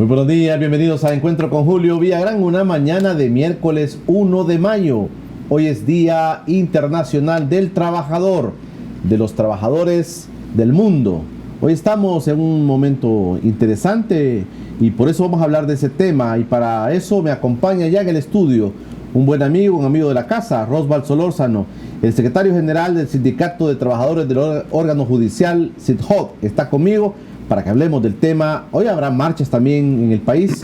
Muy buenos días, bienvenidos a Encuentro con Julio Villagrán, una mañana de miércoles 1 de mayo. Hoy es Día Internacional del Trabajador, de los trabajadores del mundo. Hoy estamos en un momento interesante y por eso vamos a hablar de ese tema. Y para eso me acompaña ya en el estudio un buen amigo, un amigo de la casa, Rosbal Solórzano, el secretario general del Sindicato de Trabajadores del órgano judicial, SITJOC, está conmigo para que hablemos del tema. Hoy habrá marchas también en el país.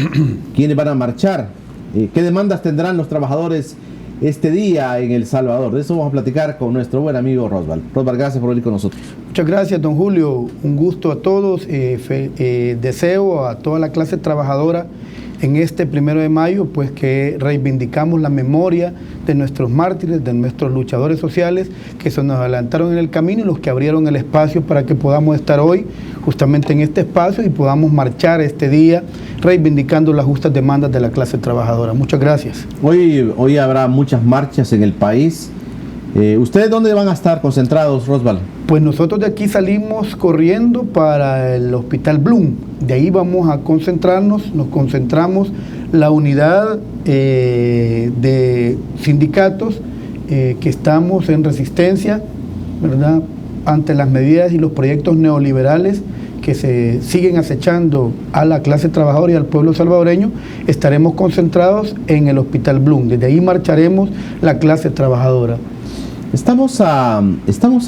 ¿Quiénes van a marchar? ¿Qué demandas tendrán los trabajadores este día en El Salvador? De eso vamos a platicar con nuestro buen amigo Rosbal. Rosbal, gracias por venir con nosotros. Muchas gracias, don Julio. Un gusto a todos. Deseo a toda la clase trabajadora en este 1 de mayo, pues que reivindicamos la memoria de nuestros mártires, de nuestros luchadores sociales que se nos adelantaron en el camino y los que abrieron el espacio para que podamos estar hoy justamente en este espacio y podamos marchar este día reivindicando las justas demandas de la clase trabajadora. Muchas gracias. Hoy habrá muchas marchas en el país. ¿Ustedes dónde van a estar concentrados, Rosbal? Pues nosotros de aquí salimos corriendo para el Hospital Bloom. De ahí vamos a concentrarnos, nos concentramos la unidad de sindicatos que estamos en resistencia, ¿verdad?, ante las medidas y los proyectos neoliberales que se siguen acechando a la clase trabajadora y al pueblo salvadoreño. Estaremos concentrados en el Hospital Bloom. Desde ahí marcharemos la clase trabajadora. Estamos a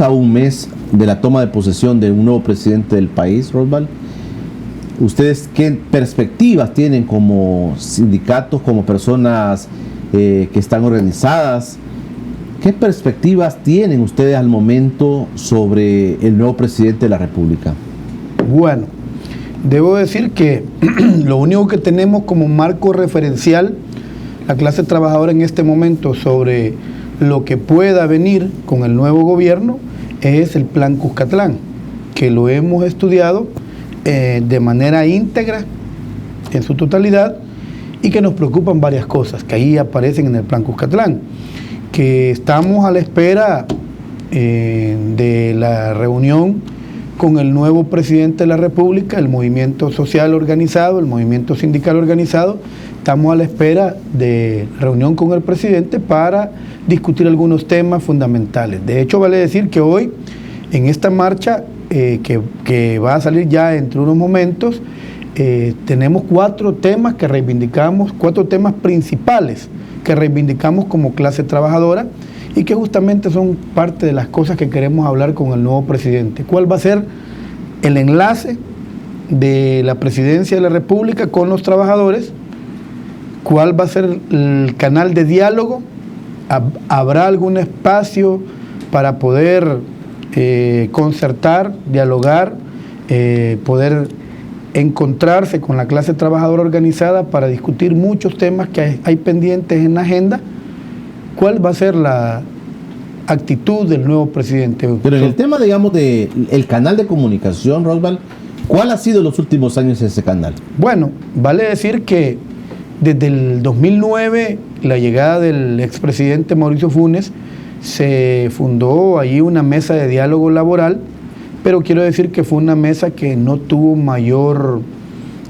un mes de la toma de posesión de un nuevo presidente del país, Rosbal. ¿Ustedes qué perspectivas tienen como sindicatos, como personas que están organizadas? ¿Qué perspectivas tienen ustedes al momento sobre el nuevo presidente de la República? Bueno, debo decir que lo único que tenemos como marco referencial la clase trabajadora en este momento sobre lo que pueda venir con el nuevo gobierno es el Plan Cuscatlán, que lo hemos estudiado de manera íntegra, en su totalidad, y que nos preocupan varias cosas que ahí aparecen en el Plan Cuscatlán, que estamos a la espera de la reunión con el nuevo presidente de la República, el movimiento social organizado, el movimiento sindical organizado. Estamos a la espera de reunión con el presidente para discutir algunos temas fundamentales. De hecho, vale decir que hoy, en esta marcha que va a salir ya entre unos momentos, tenemos 4 temas que reivindicamos, 4 temas principales que reivindicamos como clase trabajadora y que justamente son parte de las cosas que queremos hablar con el nuevo presidente. ¿Cuál va a ser el enlace de la presidencia de la República con los trabajadores? ¿Cuál va a ser el canal de diálogo? ¿Habrá algún espacio para poder concertar, dialogar, poder encontrarse con la clase trabajadora organizada para discutir muchos temas que hay pendientes en la agenda? ¿Cuál va a ser la actitud del nuevo presidente? Pero en el tema, digamos, del canal de comunicación, Rosbal, ¿cuál ha sido en los últimos años ese canal? Bueno, vale decir que desde el 2009, la llegada del expresidente Mauricio Funes, se fundó allí una mesa de diálogo laboral, pero quiero decir que fue una mesa que no tuvo mayor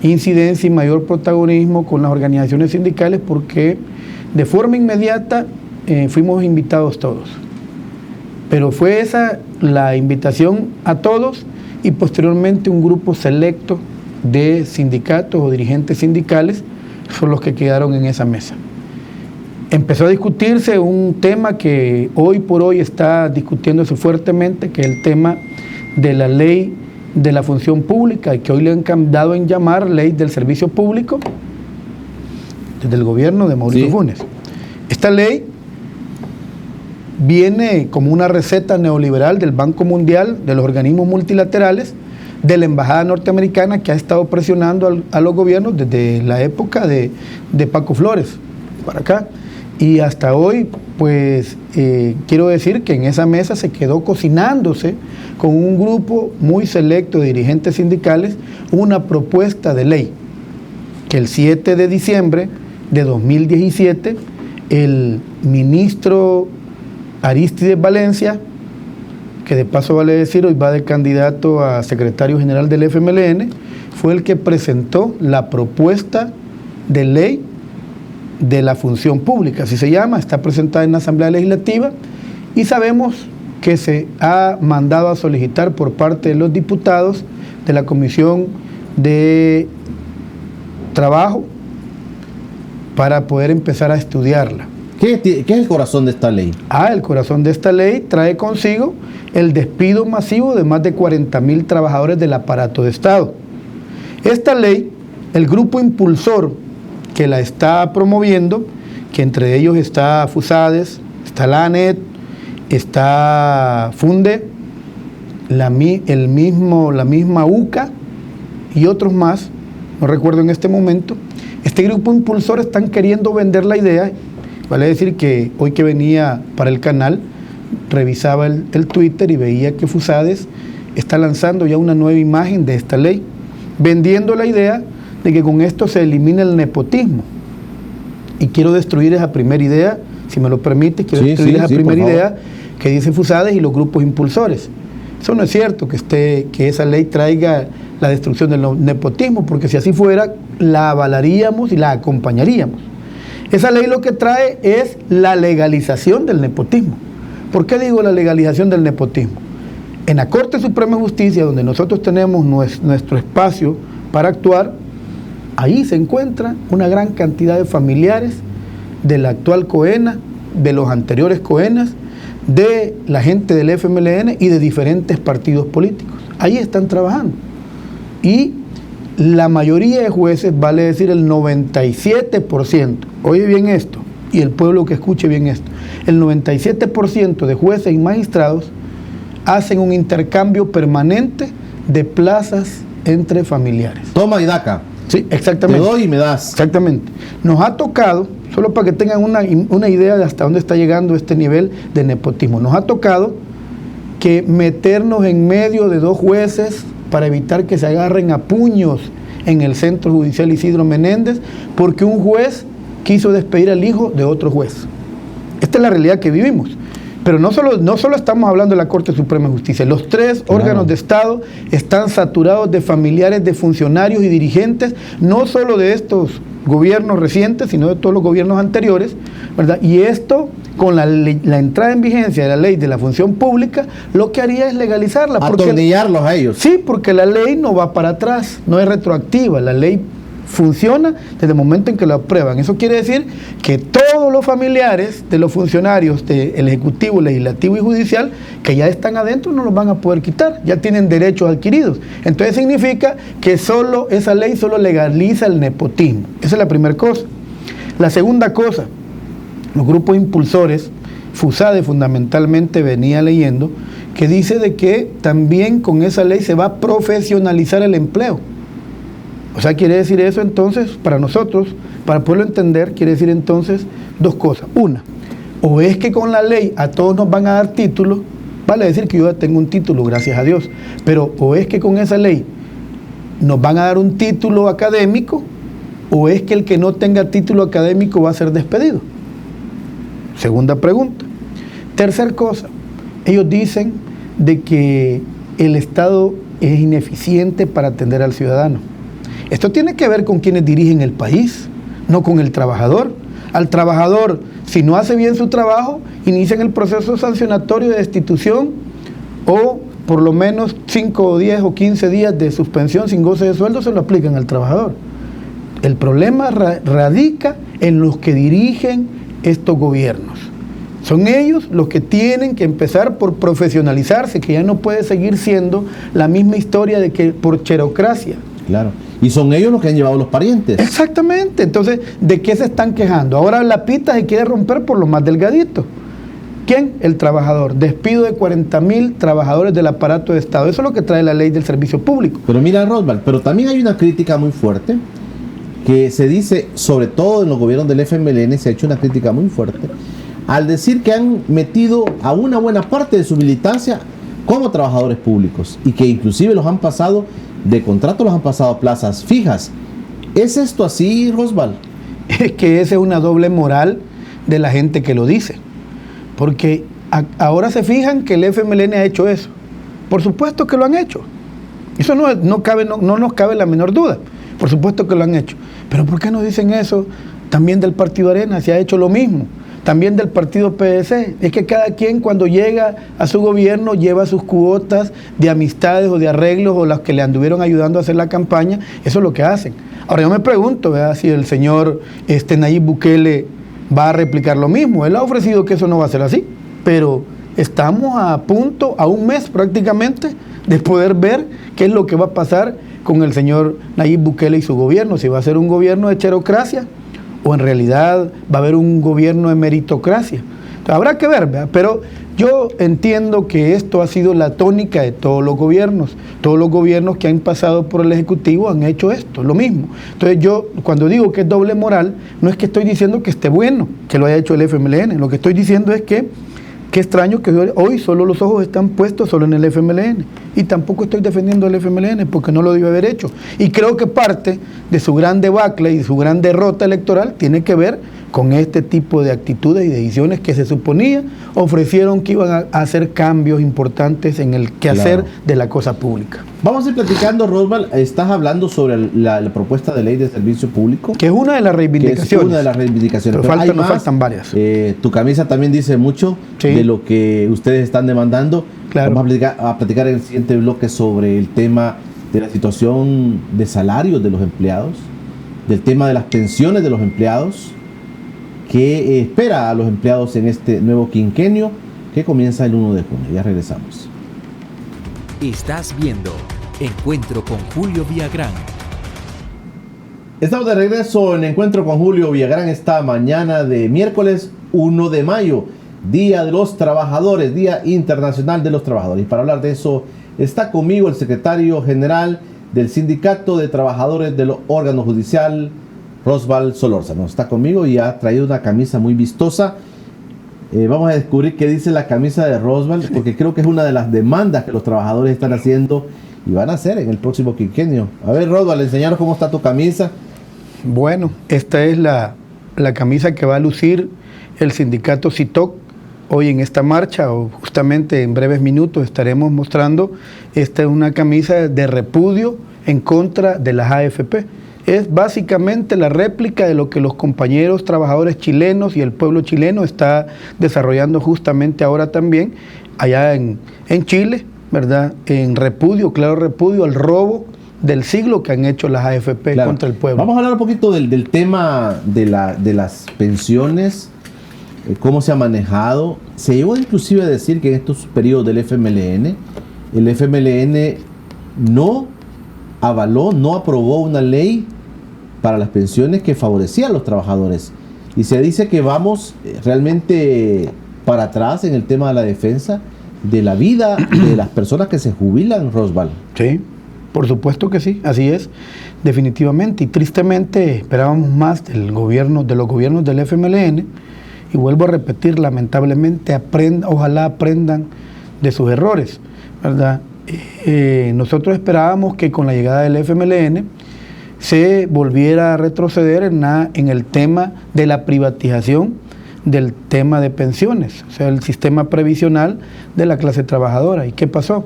incidencia y mayor protagonismo con las organizaciones sindicales porque de forma inmediata fuimos invitados todos. Pero fue esa la invitación a todos y posteriormente un grupo selecto de sindicatos o dirigentes sindicales son los que quedaron en esa mesa. Empezó a discutirse un tema que hoy por hoy está discutiéndose fuertemente, que es el tema de la ley de la función pública y que hoy le han dado en llamar ley del servicio público desde el gobierno de Mauricio Funes. Esta ley viene como una receta neoliberal del Banco Mundial, de los organismos multilaterales, de la embajada norteamericana que ha estado presionando a los gobiernos desde la época de Paco Flores para acá. Y hasta hoy, pues quiero decir que en esa mesa se quedó cocinándose con un grupo muy selecto de dirigentes sindicales una propuesta de ley que el 7 de diciembre de 2017 el ministro Aristides Valencia, que de paso vale decir hoy va de candidato a secretario general del FMLN, fue el que presentó la propuesta de ley de la función pública, así se llama, está presentada en la Asamblea Legislativa y sabemos que se ha mandado a solicitar por parte de los diputados de la Comisión de Trabajo para poder empezar a estudiarla. ¿Qué es el corazón de esta ley? El corazón de esta ley trae consigo el despido masivo de más de 40,000 trabajadores del aparato de Estado. Esta ley, el grupo impulsor que la está promoviendo, que entre ellos está FUSADES, está la ANET, está FUNDE, la misma UCA y otros más, no recuerdo en este momento. Este grupo impulsor están queriendo vender la idea. Vale decir que hoy que venía para el canal, revisaba el Twitter y veía que FUSADES está lanzando ya una nueva imagen de esta ley, vendiendo la idea de que con esto se elimina el nepotismo. Y quiero destruir esa primera idea, si me lo permite, destruir esa primera idea que dice FUSADES y los grupos impulsores. Eso no es cierto que esa ley traiga la destrucción del nepotismo, porque si así fuera, la avalaríamos y la acompañaríamos. Esa ley lo que trae es la legalización del nepotismo. ¿Por qué digo la legalización del nepotismo? En la Corte Suprema de Justicia, donde nosotros tenemos nuestro espacio para actuar, ahí se encuentra una gran cantidad de familiares de la actual COENA, de los anteriores COENAs, de la gente del FMLN y de diferentes partidos políticos. Ahí están trabajando. Y la mayoría de jueces, vale decir el 97%, oye bien esto, y el pueblo que escuche bien esto, el 97% de jueces y magistrados hacen un intercambio permanente de plazas entre familiares. Toma y daca. Sí, exactamente. Te doy y me das. Exactamente. Nos ha tocado, solo para que tengan una idea de hasta dónde está llegando este nivel de nepotismo, nos ha tocado que meternos en medio de dos jueces para evitar que se agarren a puños en el Centro Judicial Isidro Menéndez, porque un juez quiso despedir al hijo de otro juez. Esta es la realidad que vivimos. Pero no solo estamos hablando de la Corte Suprema de Justicia, los tres órganos de Estado están saturados de familiares de funcionarios y dirigentes, no solo de estos gobiernos recientes, sino de todos los gobiernos anteriores, ¿verdad? Y esto, con la entrada en vigencia de la ley de la función pública, lo que haría es legalizarla. Atornillarlos a ellos. Sí, porque la ley no va para atrás, no es retroactiva, la ley funciona desde el momento en que lo aprueban. Eso quiere decir que todos los familiares de los funcionarios del Ejecutivo, Legislativo y Judicial que ya están adentro no los van a poder quitar, ya tienen derechos adquiridos. Entonces significa que esa ley solo legaliza el nepotismo. Esa es la primera cosa. La segunda cosa, los grupos impulsores, FUSADES fundamentalmente venía leyendo, que dice de que también con esa ley se va a profesionalizar el empleo. O sea, quiere decir eso entonces, para nosotros, para poderlo entender, quiere decir entonces dos cosas. Una, o es que con la ley a todos nos van a dar títulos, vale decir que yo ya tengo un título, gracias a Dios, pero o es que con esa ley nos van a dar un título académico, o es que el que no tenga título académico va a ser despedido. Segunda pregunta. Tercer cosa, ellos dicen de que el Estado es ineficiente para atender al ciudadano. Esto tiene que ver con quienes dirigen el país, no con el trabajador. Al trabajador, si no hace bien su trabajo, inician el proceso sancionatorio de destitución o por lo menos 5 o 10 o 15 días de suspensión sin goce de sueldo se lo aplican al trabajador. El problema radica en los que dirigen estos gobiernos. Son ellos los que tienen que empezar por profesionalizarse, que ya no puede seguir siendo la misma historia de que por cherocracia. Claro. Y son ellos los que han llevado los parientes. Exactamente. Entonces, ¿de qué se están quejando? Ahora la pita se quiere romper por lo más delgadito. ¿Quién? El trabajador. Despido de 40,000 trabajadores del aparato de Estado. Eso es lo que trae la ley del servicio público. Pero mira, Roswell, pero también hay una crítica muy fuerte que se dice, sobre todo en los gobiernos del FMLN, se ha hecho una crítica muy fuerte al decir que han metido a una buena parte de su militancia como trabajadores públicos y que inclusive los han pasado de contrato, los han pasado a plazas fijas. ¿Es esto así, Roswell? Es que esa es una doble moral de la gente que lo dice. Porque ahora se fijan que el FMLN ha hecho eso. Por supuesto que lo han hecho. Eso no nos cabe la menor duda. Por supuesto que lo han hecho. Pero ¿por qué no dicen eso también del Partido Arena? Se ha hecho lo mismo. También del partido PDC. Es que cada quien cuando llega a su gobierno lleva sus cuotas de amistades o de arreglos o las que le anduvieron ayudando a hacer la campaña. Eso es lo que hacen. Ahora yo me pregunto, ¿verdad?, si el señor Nayib Bukele va a replicar lo mismo. Él ha ofrecido que eso no va a ser así, pero estamos a punto, a un mes prácticamente, de poder ver qué es lo que va a pasar con el señor Nayib Bukele y su gobierno. Si va a ser un gobierno de cherocracia o en realidad va a haber un gobierno de meritocracia. Entonces, habrá que ver, ¿verdad? Pero yo entiendo que esto ha sido la tónica de todos los gobiernos. Todos los gobiernos que han pasado por el Ejecutivo han hecho esto, lo mismo. Entonces yo, cuando digo que es doble moral, no es que estoy diciendo que esté bueno que lo haya hecho el FMLN. Lo que estoy diciendo es que qué extraño que hoy solo los ojos están puestos solo en el FMLN. Y tampoco estoy defendiendo el FMLN porque no lo debió haber hecho. Y creo que parte de su gran debacle y su gran derrota electoral tiene que ver con este tipo de actitudes y decisiones que se suponía ofrecieron que iban a hacer cambios importantes en el quehacer de la cosa pública. Vamos a ir platicando, Roswell. Estás hablando sobre la propuesta de ley de servicio público. Que es una de las reivindicaciones. Que es una de las reivindicaciones. Pero nos faltan varias. Tu camisa también dice mucho de lo que ustedes están demandando. Claro. Vamos a platicar en el siguiente bloque sobre el tema de la situación de salarios de los empleados, del tema de las pensiones de los empleados, que espera a los empleados en este nuevo quinquenio que comienza el 1 de junio. Ya regresamos. Estás viendo Encuentro con Julio Villagrán. Estamos de regreso en Encuentro con Julio Villagrán esta mañana de miércoles 1 de mayo, Día de los Trabajadores, Día Internacional de los Trabajadores. Y para hablar de eso está conmigo el secretario general del Sindicato de Trabajadores del órgano judicial, Roswell Solórzano. Está conmigo y ha traído una camisa muy vistosa. Vamos a descubrir qué dice la camisa de Roswell, porque creo que es una de las demandas que los trabajadores están haciendo y van a hacer en el próximo quinquenio. A ver, Roswell, enseñaros cómo está tu camisa. Bueno, esta es la camisa que va a lucir el sindicato CITOC hoy en esta marcha, o justamente en breves minutos estaremos mostrando. Esta es una camisa de repudio en contra de las AFP. Es básicamente la réplica de lo que los compañeros trabajadores chilenos y el pueblo chileno está desarrollando justamente ahora también allá en Chile, ¿verdad? En repudio, claro repudio al robo del siglo que han hecho las AFP contra el pueblo. Vamos a hablar un poquito del tema de las pensiones, cómo se ha manejado. Se llegó inclusive a decir que en estos periodos del FMLN, el FMLN no avaló, no aprobó una ley para las pensiones que favorecía a los trabajadores. Y se dice que vamos realmente para atrás en el tema de la defensa de la vida de las personas que se jubilan, Roswell. Sí, por supuesto que sí, así es, definitivamente. Y tristemente esperábamos más de los gobiernos del FMLN. Y vuelvo a repetir, lamentablemente, ojalá aprendan de sus errores, ¿verdad? Nosotros esperábamos que con la llegada del FMLN se volviera a retroceder en el tema de la privatización del tema de pensiones, o sea, el sistema previsional de la clase trabajadora. ¿Y qué pasó?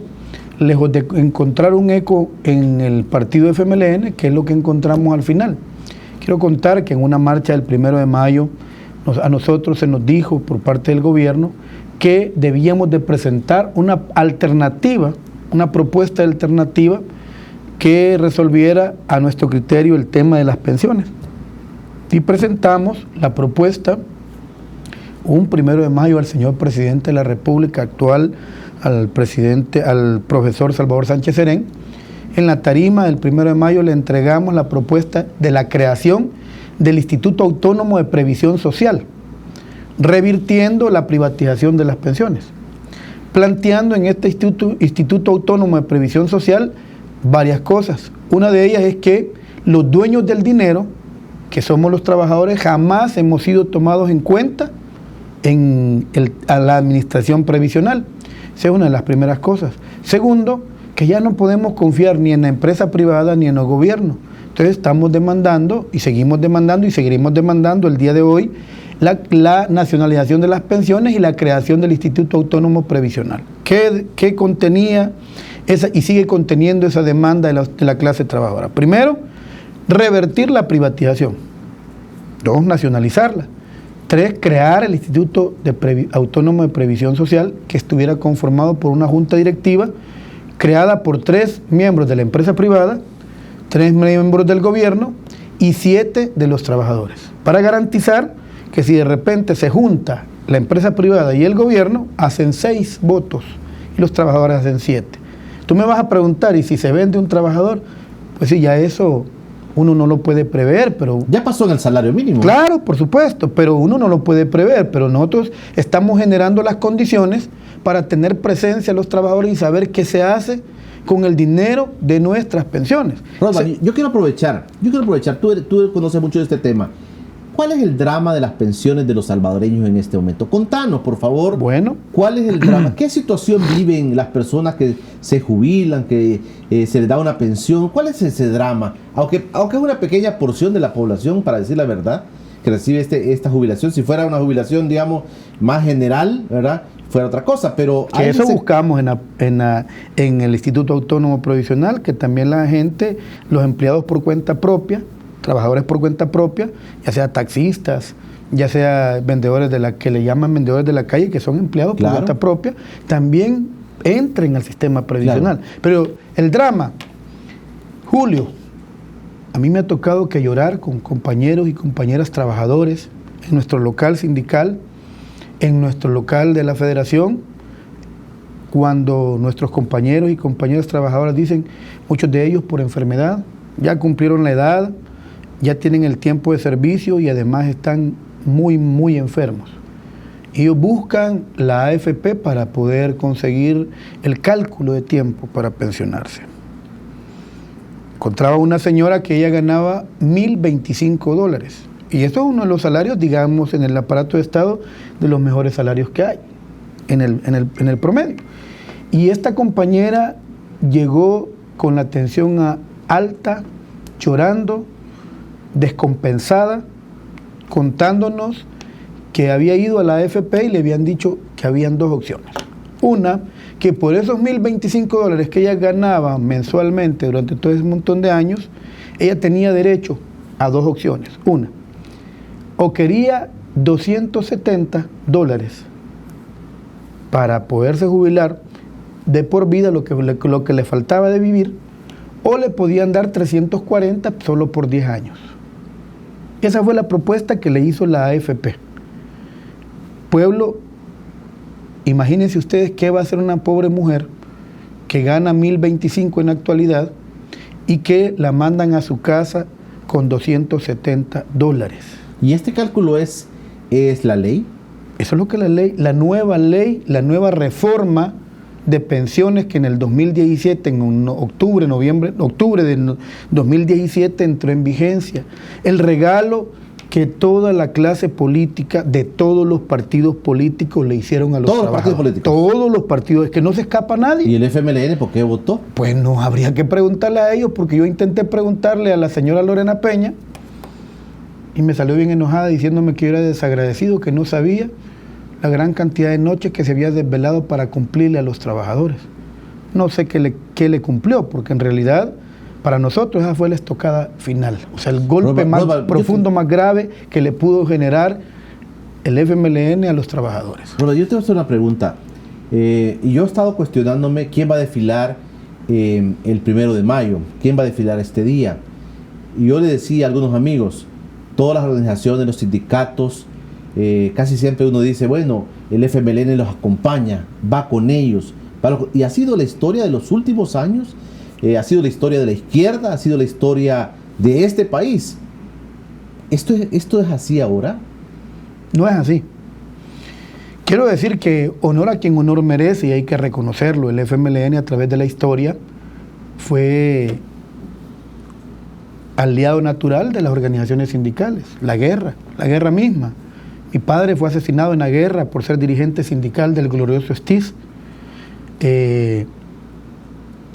Lejos de encontrar un eco en el partido FMLN, ¿qué es lo que encontramos al final? Quiero contar que en una marcha del 1 de mayo a nosotros se nos dijo por parte del gobierno que debíamos de presentar una alternativa, una propuesta alternativa que resolviera a nuestro criterio el tema de las pensiones. Y presentamos la propuesta un 1 de mayo al señor presidente de la República actual, al profesor Salvador Sánchez Serén. En la tarima del 1 de mayo le entregamos la propuesta de la creación del Instituto Autónomo de Previsión Social, revirtiendo la privatización de las pensiones, planteando en este Instituto Autónomo de Previsión Social varias cosas. Una de ellas es que los dueños del dinero, que somos los trabajadores, jamás hemos sido tomados en cuenta a la administración previsional. Esa es una de las primeras cosas. Segundo, que ya no podemos confiar ni en la empresa privada ni en el gobierno. Entonces estamos demandando y seguimos demandando y seguiremos demandando el día de hoy la nacionalización de las pensiones y la creación del Instituto Autónomo Previsional. ¿Qué contenía y sigue conteniendo esa demanda de la clase trabajadora. Primero, revertir la privatización. 2, nacionalizarla. 3, crear el Instituto Autónomo de Previsión Social, que estuviera conformado por una junta directiva creada por 3 miembros de la empresa privada, 3 miembros del gobierno y 7 de los trabajadores, para garantizar que si de repente se junta la empresa privada y el gobierno, hacen 6 votos y los trabajadores hacen 7. Tú me vas a preguntar, ¿y si se vende un trabajador? Pues sí, ya eso uno no lo puede prever, pero... Ya pasó en el salario mínimo. Claro, por supuesto, pero uno no lo puede prever, pero nosotros estamos generando las condiciones para tener presencia a los trabajadores y saber qué se hace con el dinero de nuestras pensiones. Rodman, yo quiero aprovechar, tú conoces mucho de este tema. ¿Cuál es el drama de las pensiones de los salvadoreños en este momento? Contanos, por favor. Bueno. ¿Cuál es el drama? ¿Qué situación viven las personas que se jubilan, que se les da una pensión? ¿Cuál es ese drama? Aunque es una pequeña porción de la población, para decir la verdad, que recibe esta jubilación. Si fuera una jubilación, digamos, más general, ¿verdad?, fuera otra cosa, pero... Que eso buscamos en el Instituto Autónomo Provisional, que también la gente, los empleados por cuenta propia, trabajadores por cuenta propia, ya sea taxistas, ya sea vendedores que le llaman vendedores de la calle, que son empleados por cuenta propia, también entren al sistema previsional. Claro. Pero el drama, Julio, a mí me ha tocado que llorar con compañeros y compañeras trabajadores en nuestro local sindical, en nuestro local de la federación, cuando nuestros compañeros y compañeras trabajadoras dicen, muchos de ellos por enfermedad, ya cumplieron la edad, ya tienen el tiempo de servicio y además están muy, muy enfermos. Ellos buscan la AFP para poder conseguir el cálculo de tiempo para pensionarse. Encontraba una señora que ella ganaba $1,025. Y eso es uno de los salarios, digamos, en el aparato de Estado, de los mejores salarios que hay, en el promedio. Y esta compañera llegó con la tensión alta, llorando, descompensada, contándonos que había ido a la AFP y le habían dicho que habían 2 opciones. Una, que por esos $1,025 que ella ganaba mensualmente durante todo ese montón de años, ella tenía derecho a 2 opciones. Una, o quería $270 para poderse jubilar de por vida lo que le faltaba de vivir, o le podían dar 340 solo por 10 años. Esa fue la propuesta que le hizo la AFP. Pueblo, imagínense ustedes qué va a hacer una pobre mujer que gana $1,025 en la actualidad y que la mandan a su casa con $270. ¿Y este cálculo es la ley? Eso es lo que la nueva reforma de pensiones que en el 2017, en octubre de 2017 entró en vigencia. El regalo que toda la clase política de todos los partidos políticos le hicieron a los trabajadores. Partidos políticos. Todos los partidos, es que no se escapa nadie. ¿Y el FMLN por qué votó? Pues no, habría que preguntarle a ellos, porque yo intenté preguntarle a la señora Lorena Peña y me salió bien enojada diciéndome que yo era desagradecido, que no sabía la gran cantidad de noches que se había desvelado para cumplirle a los trabajadores. No sé qué le cumplió, porque en realidad para nosotros esa fue la estocada final. O sea, el golpe más profundo, más grave que le pudo generar el FMLN a los trabajadores. Bueno, yo te voy a hacer una pregunta. Y yo he estado cuestionándome quién va a desfilar el 1 de mayo, quién va a desfilar este día. Y yo le decía a algunos amigos, todas las organizaciones, los sindicatos, casi siempre uno dice, bueno, el FMLN los acompaña, va con ellos. Y ha sido la historia de los últimos años, ha sido la historia de la izquierda, ha sido la historia de este país. ¿Esto es así ahora? No es así. Quiero decir que honor a quien honor merece, y hay que reconocerlo. El FMLN a través de la historia fue aliado natural de las organizaciones sindicales. La guerra misma. Mi padre fue asesinado en la guerra por ser dirigente sindical del glorioso STIS.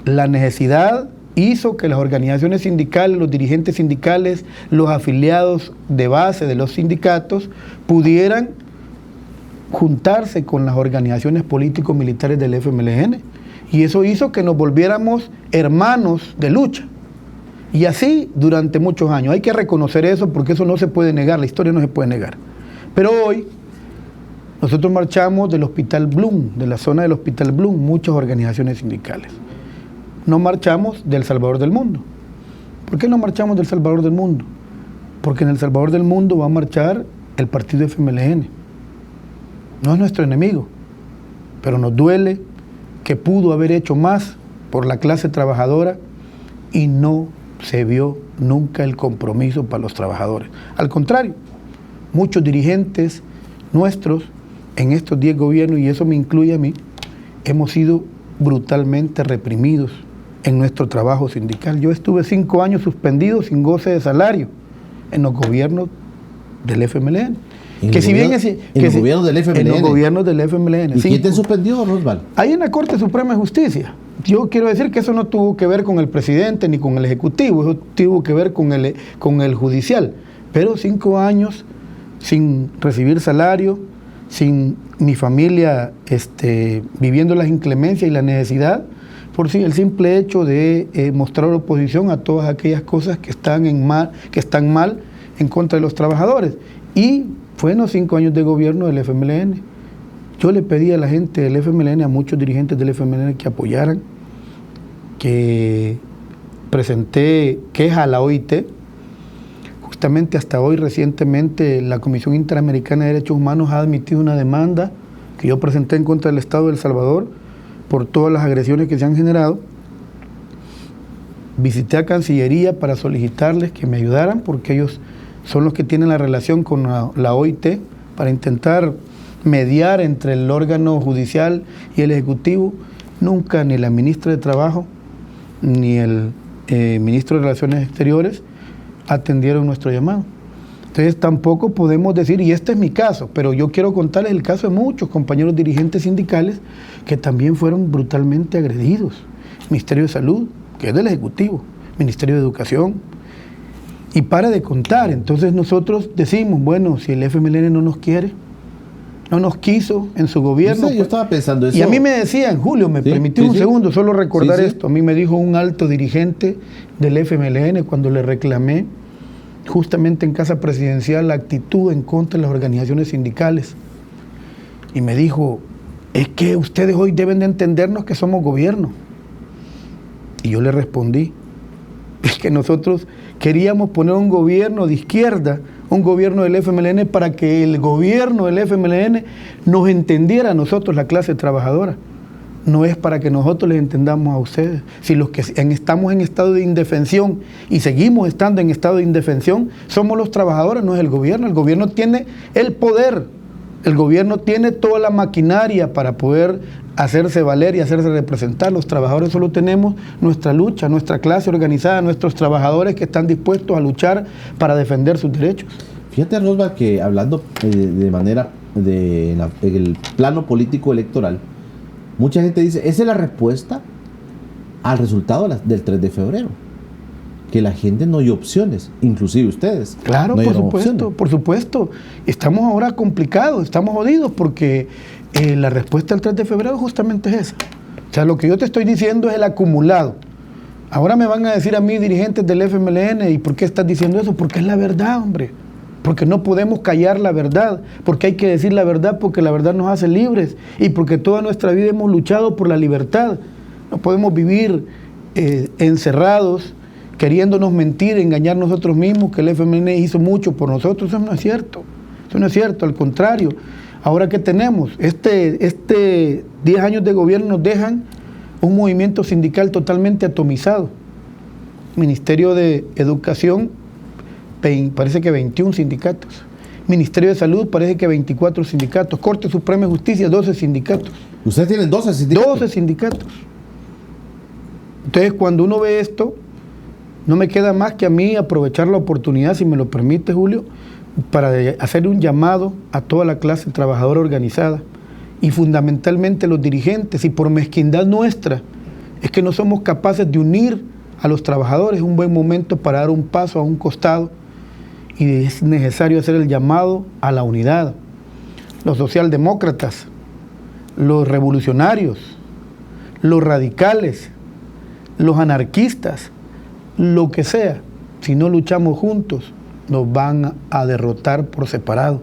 La necesidad hizo que las organizaciones sindicales, los dirigentes sindicales, los afiliados de base de los sindicatos pudieran juntarse con las organizaciones político-militares del FMLN Y eso hizo que nos volviéramos hermanos de lucha. Y así durante muchos años. Hay que reconocer eso porque eso no se puede negar, la historia no se puede negar. Pero hoy nosotros marchamos del Hospital Bloom, de la zona del Hospital Bloom, muchas organizaciones sindicales. No marchamos del Salvador del Mundo. ¿Por qué no marchamos del Salvador del Mundo? Porque en el Salvador del Mundo va a marchar el partido FMLN. No es nuestro enemigo, pero nos duele que pudo haber hecho más por la clase trabajadora y no se vio nunca el compromiso para los trabajadores. Al contrario, muchos dirigentes nuestros en estos 10 gobiernos, y eso me incluye a mí, hemos sido brutalmente reprimidos en nuestro trabajo sindical. Yo estuve 5 años suspendido sin goce de salario en los gobiernos del FMLN. ¿En los gobiernos del FMLN? En los gobiernos del FMLN. ¿Y quién te suspendió, Rosval? Ahí en la Corte Suprema de Justicia. Yo quiero decir que eso no tuvo que ver con el presidente ni con el ejecutivo, eso tuvo que ver con el judicial. Pero 5 años sin recibir salario, sin mi familia viviendo las inclemencias y la necesidad, por sí, el simple hecho de mostrar oposición a todas aquellas cosas que están mal en contra de los trabajadores. Y fue en los 5 años de gobierno del FMLN. Yo le pedí a la gente del FMLN, a muchos dirigentes del FMLN que apoyaran, que presenté queja a la OIT. Justamente hasta hoy, recientemente, la Comisión Interamericana de Derechos Humanos ha admitido una demanda que yo presenté en contra del Estado de El Salvador por todas las agresiones que se han generado. Visité a Cancillería para solicitarles que me ayudaran porque ellos son los que tienen la relación con la OIT para intentar mediar entre el órgano judicial y el ejecutivo. Nunca ni la ministra de Trabajo ni el ministro de Relaciones Exteriores atendieron nuestro llamado. Entonces tampoco podemos decir, y este es mi caso, pero yo quiero contarles el caso de muchos compañeros dirigentes sindicales que también fueron brutalmente agredidos. Ministerio de Salud, que es del Ejecutivo, Ministerio de Educación, y para de contar. Entonces nosotros decimos, bueno, si el FMLN no nos quiere, no nos quiso en su gobierno. Sí, yo estaba pensando eso. Y a mí me decían, Julio, me permitió un segundo solo recordar esto. A mí me dijo un alto dirigente del FMLN cuando le reclamé justamente en Casa Presidencial la actitud en contra de las organizaciones sindicales. Y me dijo, es que ustedes hoy deben de entendernos que somos gobierno. Y yo le respondí, es que nosotros queríamos poner un gobierno de izquierda, un gobierno del FMLN, para que el gobierno del FMLN nos entendiera a nosotros, la clase trabajadora. No es para que nosotros les entendamos a ustedes. Si los que estamos en estado de indefensión y seguimos estando en estado de indefensión, somos los trabajadores, no es el gobierno. El gobierno tiene el poder, el gobierno tiene toda la maquinaria para poder hacerse valer y hacerse representar. Los trabajadores solo tenemos nuestra lucha, nuestra clase organizada, nuestros trabajadores que están dispuestos a luchar para defender sus derechos. Fíjate, Rosval, que hablando de manera en el plano político electoral, mucha gente dice, esa es la respuesta al resultado del 3 de febrero. Que la gente no hay opciones, inclusive ustedes. Claro, no por supuesto, por supuesto. Estamos ahora complicados, estamos jodidos porque la respuesta al 3 de febrero justamente es esa. O sea, lo que yo te estoy diciendo es el acumulado. Ahora me van a decir a mí, dirigentes del FMLN, ¿y por qué estás diciendo eso? Porque es la verdad, hombre. Porque no podemos callar la verdad, porque hay que decir la verdad, porque la verdad nos hace libres y porque toda nuestra vida hemos luchado por la libertad. No podemos vivir encerrados, queriéndonos mentir, engañar nosotros mismos, que el FMLN hizo mucho por nosotros. Eso no es cierto, eso no es cierto, al contrario. Ahora, ¿qué tenemos? 10 años de gobierno nos dejan un movimiento sindical totalmente atomizado. Ministerio de Educación, parece que 21 sindicatos. Ministerio de Salud, parece que 24 sindicatos. Corte Suprema de Justicia, 12 sindicatos. ¿Ustedes tienen 12 sindicatos? 12 sindicatos. Entonces, cuando uno ve esto, no me queda más que a mí aprovechar la oportunidad, si me lo permite, Julio, para hacer un llamado a toda la clase trabajadora organizada y fundamentalmente los dirigentes. Y por mezquindad nuestra es que no somos capaces de unir a los trabajadores, es un buen momento para dar un paso a un costado y es necesario hacer el llamado a la unidad. Los socialdemócratas, los revolucionarios, los radicales, los anarquistas, lo que sea, si no luchamos juntos, nos van a derrotar por separado.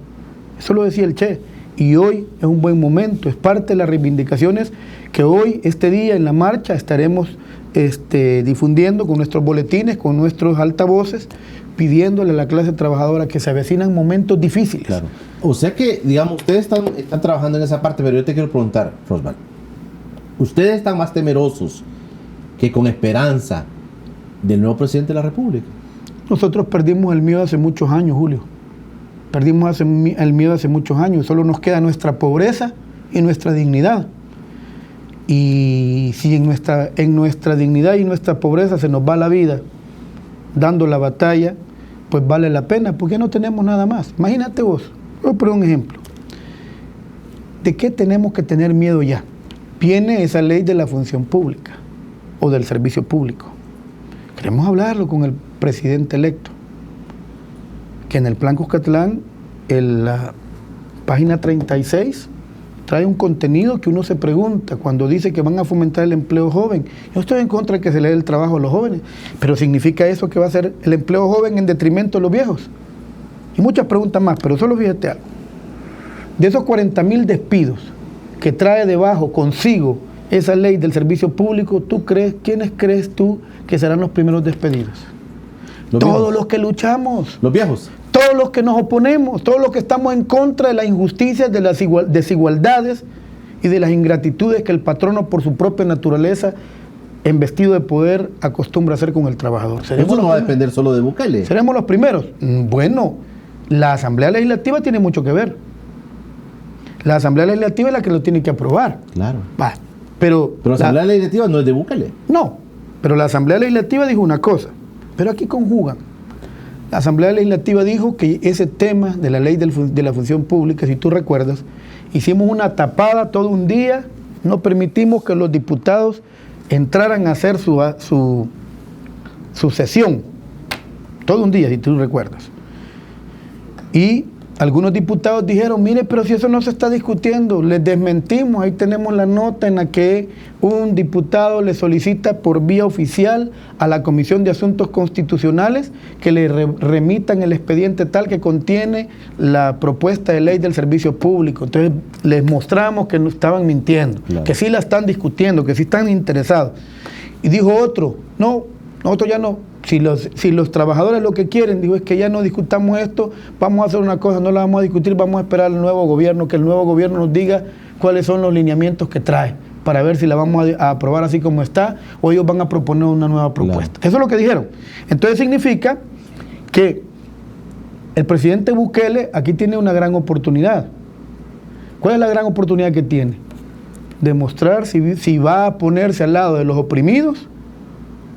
Eso lo decía el Che. Y hoy es un buen momento, es parte de las reivindicaciones que hoy, este día, en la marcha, estaremos difundiendo con nuestros boletines, con nuestros altavoces, pidiéndole a la clase trabajadora que se avecinan momentos difíciles. Claro. O sea que, digamos, ustedes están trabajando en esa parte, pero yo te quiero preguntar, Rosval, ¿ustedes están más temerosos que con esperanza del nuevo presidente de la República? Nosotros perdimos el miedo hace muchos años, Julio. Perdimos el miedo hace muchos años. Solo nos queda nuestra pobreza y nuestra dignidad. Y si en nuestra dignidad y nuestra pobreza se nos va la vida dando la batalla, pues vale la pena, porque no tenemos nada más. Imagínate vos, voy a poner un ejemplo. ¿De qué tenemos que tener miedo ya? Viene esa ley de la función pública o del servicio público. Queremos hablarlo con el presidente electo, que en el Plan Cuscatlán, en la página 36, trae un contenido que uno se pregunta cuando dice que van a fomentar el empleo joven. Yo estoy en contra de que se le dé el trabajo a los jóvenes, pero ¿significa eso que va a ser el empleo joven en detrimento de los viejos? Y muchas preguntas más, pero solo fíjate algo. De esos 40,000 despidos que trae debajo consigo esa ley del servicio público, ¿quiénes crees tú que serán los primeros despedidos? Todos los que luchamos. Los viejos. Todos los que nos oponemos, todos los que estamos en contra de las injusticias, de las desigualdades y de las ingratitudes que el patrono por su propia naturaleza, embestido de poder, acostumbra a hacer con el trabajador. Eso no va a depender solo de Bukele. ¿Seremos los primeros? Bueno, la Asamblea Legislativa tiene mucho que ver. La Asamblea Legislativa es la que lo tiene que aprobar. Claro. Pero la Asamblea Legislativa no es de Bukele. No, pero la Asamblea Legislativa dijo una cosa, pero aquí conjugan. La Asamblea Legislativa dijo que ese tema de la ley de la función pública, si tú recuerdas, hicimos una tapada todo un día, no permitimos que los diputados entraran a hacer su sesión, todo un día, si tú recuerdas. Y algunos diputados dijeron, mire, pero si eso no se está discutiendo, les desmentimos. Ahí tenemos la nota en la que un diputado le solicita por vía oficial a la Comisión de Asuntos Constitucionales que le remitan el expediente tal que contiene la propuesta de ley del servicio público. Entonces les mostramos que no estaban mintiendo, claro, que sí la están discutiendo, que sí están interesados. Y dijo otro, no, nosotros ya no. Si los trabajadores lo que quieren, digo, es que ya no discutamos esto, vamos a hacer una cosa, no la vamos a discutir, vamos a esperar al nuevo gobierno, que el nuevo gobierno nos diga cuáles son los lineamientos que trae, para ver si la vamos a aprobar así como está, o ellos van a proponer una nueva propuesta. Claro. Eso es lo que dijeron. Entonces significa que el presidente Bukele aquí tiene una gran oportunidad. ¿Cuál es la gran oportunidad que tiene? Demostrar si va a ponerse al lado de los oprimidos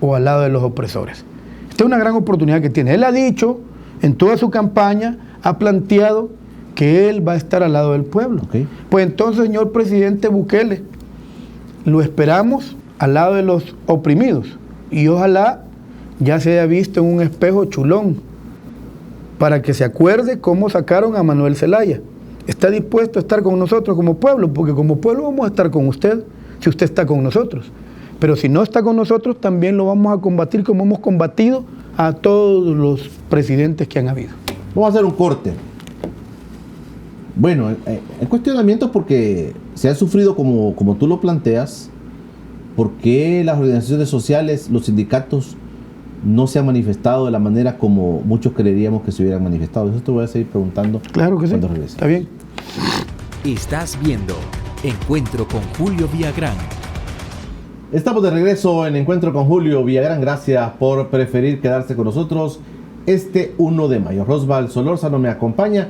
o al lado de los opresores. Esta es una gran oportunidad que tiene. Él ha dicho, en toda su campaña, ha planteado que él va a estar al lado del pueblo. Okay. Pues entonces, señor presidente Bukele, lo esperamos al lado de los oprimidos. Y ojalá ya se haya visto en un espejo chulón, para que se acuerde cómo sacaron a Manuel Zelaya. Está dispuesto a estar con nosotros como pueblo, porque como pueblo vamos a estar con usted, si usted está con nosotros. Pero si no está con nosotros, también lo vamos a combatir como hemos combatido a todos los presidentes que han habido. Vamos a hacer un corte. Bueno, el cuestionamiento es porque se ha sufrido como tú lo planteas, ¿por qué las organizaciones sociales, los sindicatos, no se han manifestado de la manera como muchos creeríamos que se hubieran manifestado? Eso te voy a seguir preguntando. Claro que sí. Cuando regrese. Está bien. Estás viendo Encuentro con Julio Villagrán. Estamos de regreso en Encuentro con Julio Villagrán. Gracias por preferir quedarse con nosotros este 1 de mayo. Rosval Solórzano me acompaña.